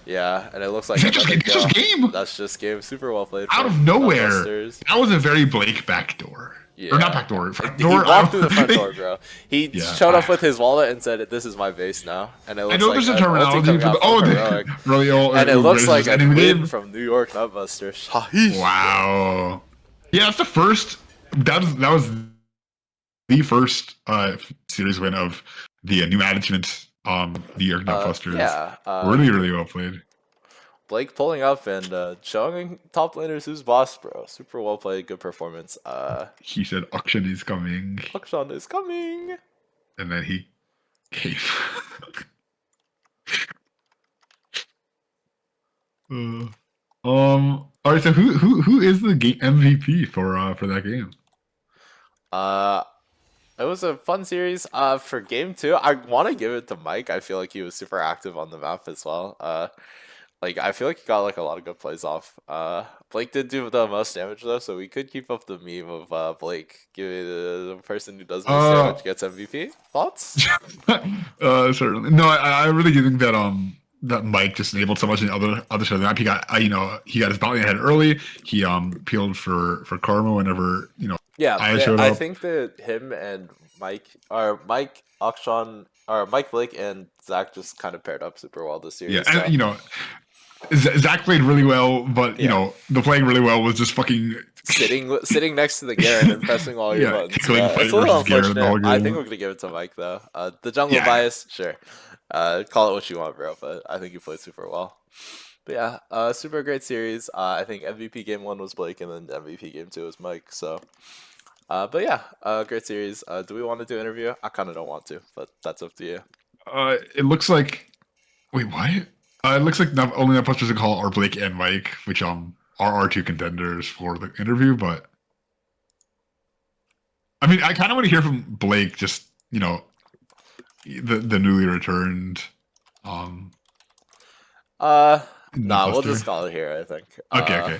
Yeah, and it looks like that's just game. That's just game. Super well played. Out of nowhere. That was a very Blake backdoor. Yeah. Or not backdoor. Front door. He walked through the front door, bro. He showed up with his wallet and said, "This is my base now." And it looks I know like there's a terminology for the really old. And it looks like a win from New York Nutbusters. Wow. Yeah, that's the first. That was the first series win of the new management. The York Nutbusters. Really, really well played. Blake pulling up and showing top laners who's boss, bro. Super well played, good performance. He said auction is coming. Auction is coming. And then he came. Alright, so who is the MVP for that game? It was a fun series. For game 2, I want to give it to Mike. I feel like he was super active on the map as well. I feel like he got a lot of good plays off. Blake did do the most damage though, so we could keep up the meme of Blake giving the person who does most damage gets MVP. Thoughts? Certainly. No, I really do think that that Mike just enabled so much in the other side of the map. He got he got his bounty ahead early. He peeled for Karma whenever I think that him and Mike Akshan or Mike Blake and Zach just kind of paired up super well this series. Yeah, and Zach played really well, but the playing really well was just fucking sitting next to the Garen and pressing all your buttons. It's a little unfortunate. I think we're gonna give it to Mike though. The jungle bias, sure. Call it what you want, bro. But I think you played super well. But yeah, super great series. I think MVP game 1 was Blake, and then MVP game 2 was Mike. So. But yeah, great series. Do we want to do an interview? I kind of don't want to, but that's up to you. It looks like. Wait, what? It looks like only the posters to call are Blake and Mike, which are our 2 contenders for the interview. But I mean, I kind of want to hear from Blake. Just the newly returned. Nah, we'll Nutbuster. just call it here, I think. Okay.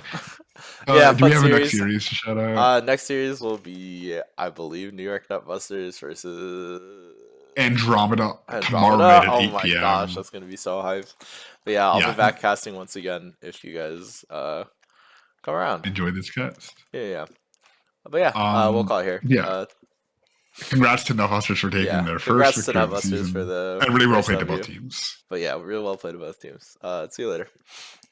Yeah, Do we fun have a next series. series to shout out? Next series will be, I believe, New York Nutbusters versus Andromeda tomorrow Andromeda. night at Oh 8 my gosh, p.m. that's gonna be so hyped. But yeah, I'll be Yeah, back casting once again if you guys come around. enjoy this cast. Yeah. But yeah, we'll call it here. Yeah. Congrats to Nutbusters for taking Yeah, their first congrats to victory of the Nutbusters for season. the And really well first played to W. both teams. But yeah, real well played to both teams. See you later.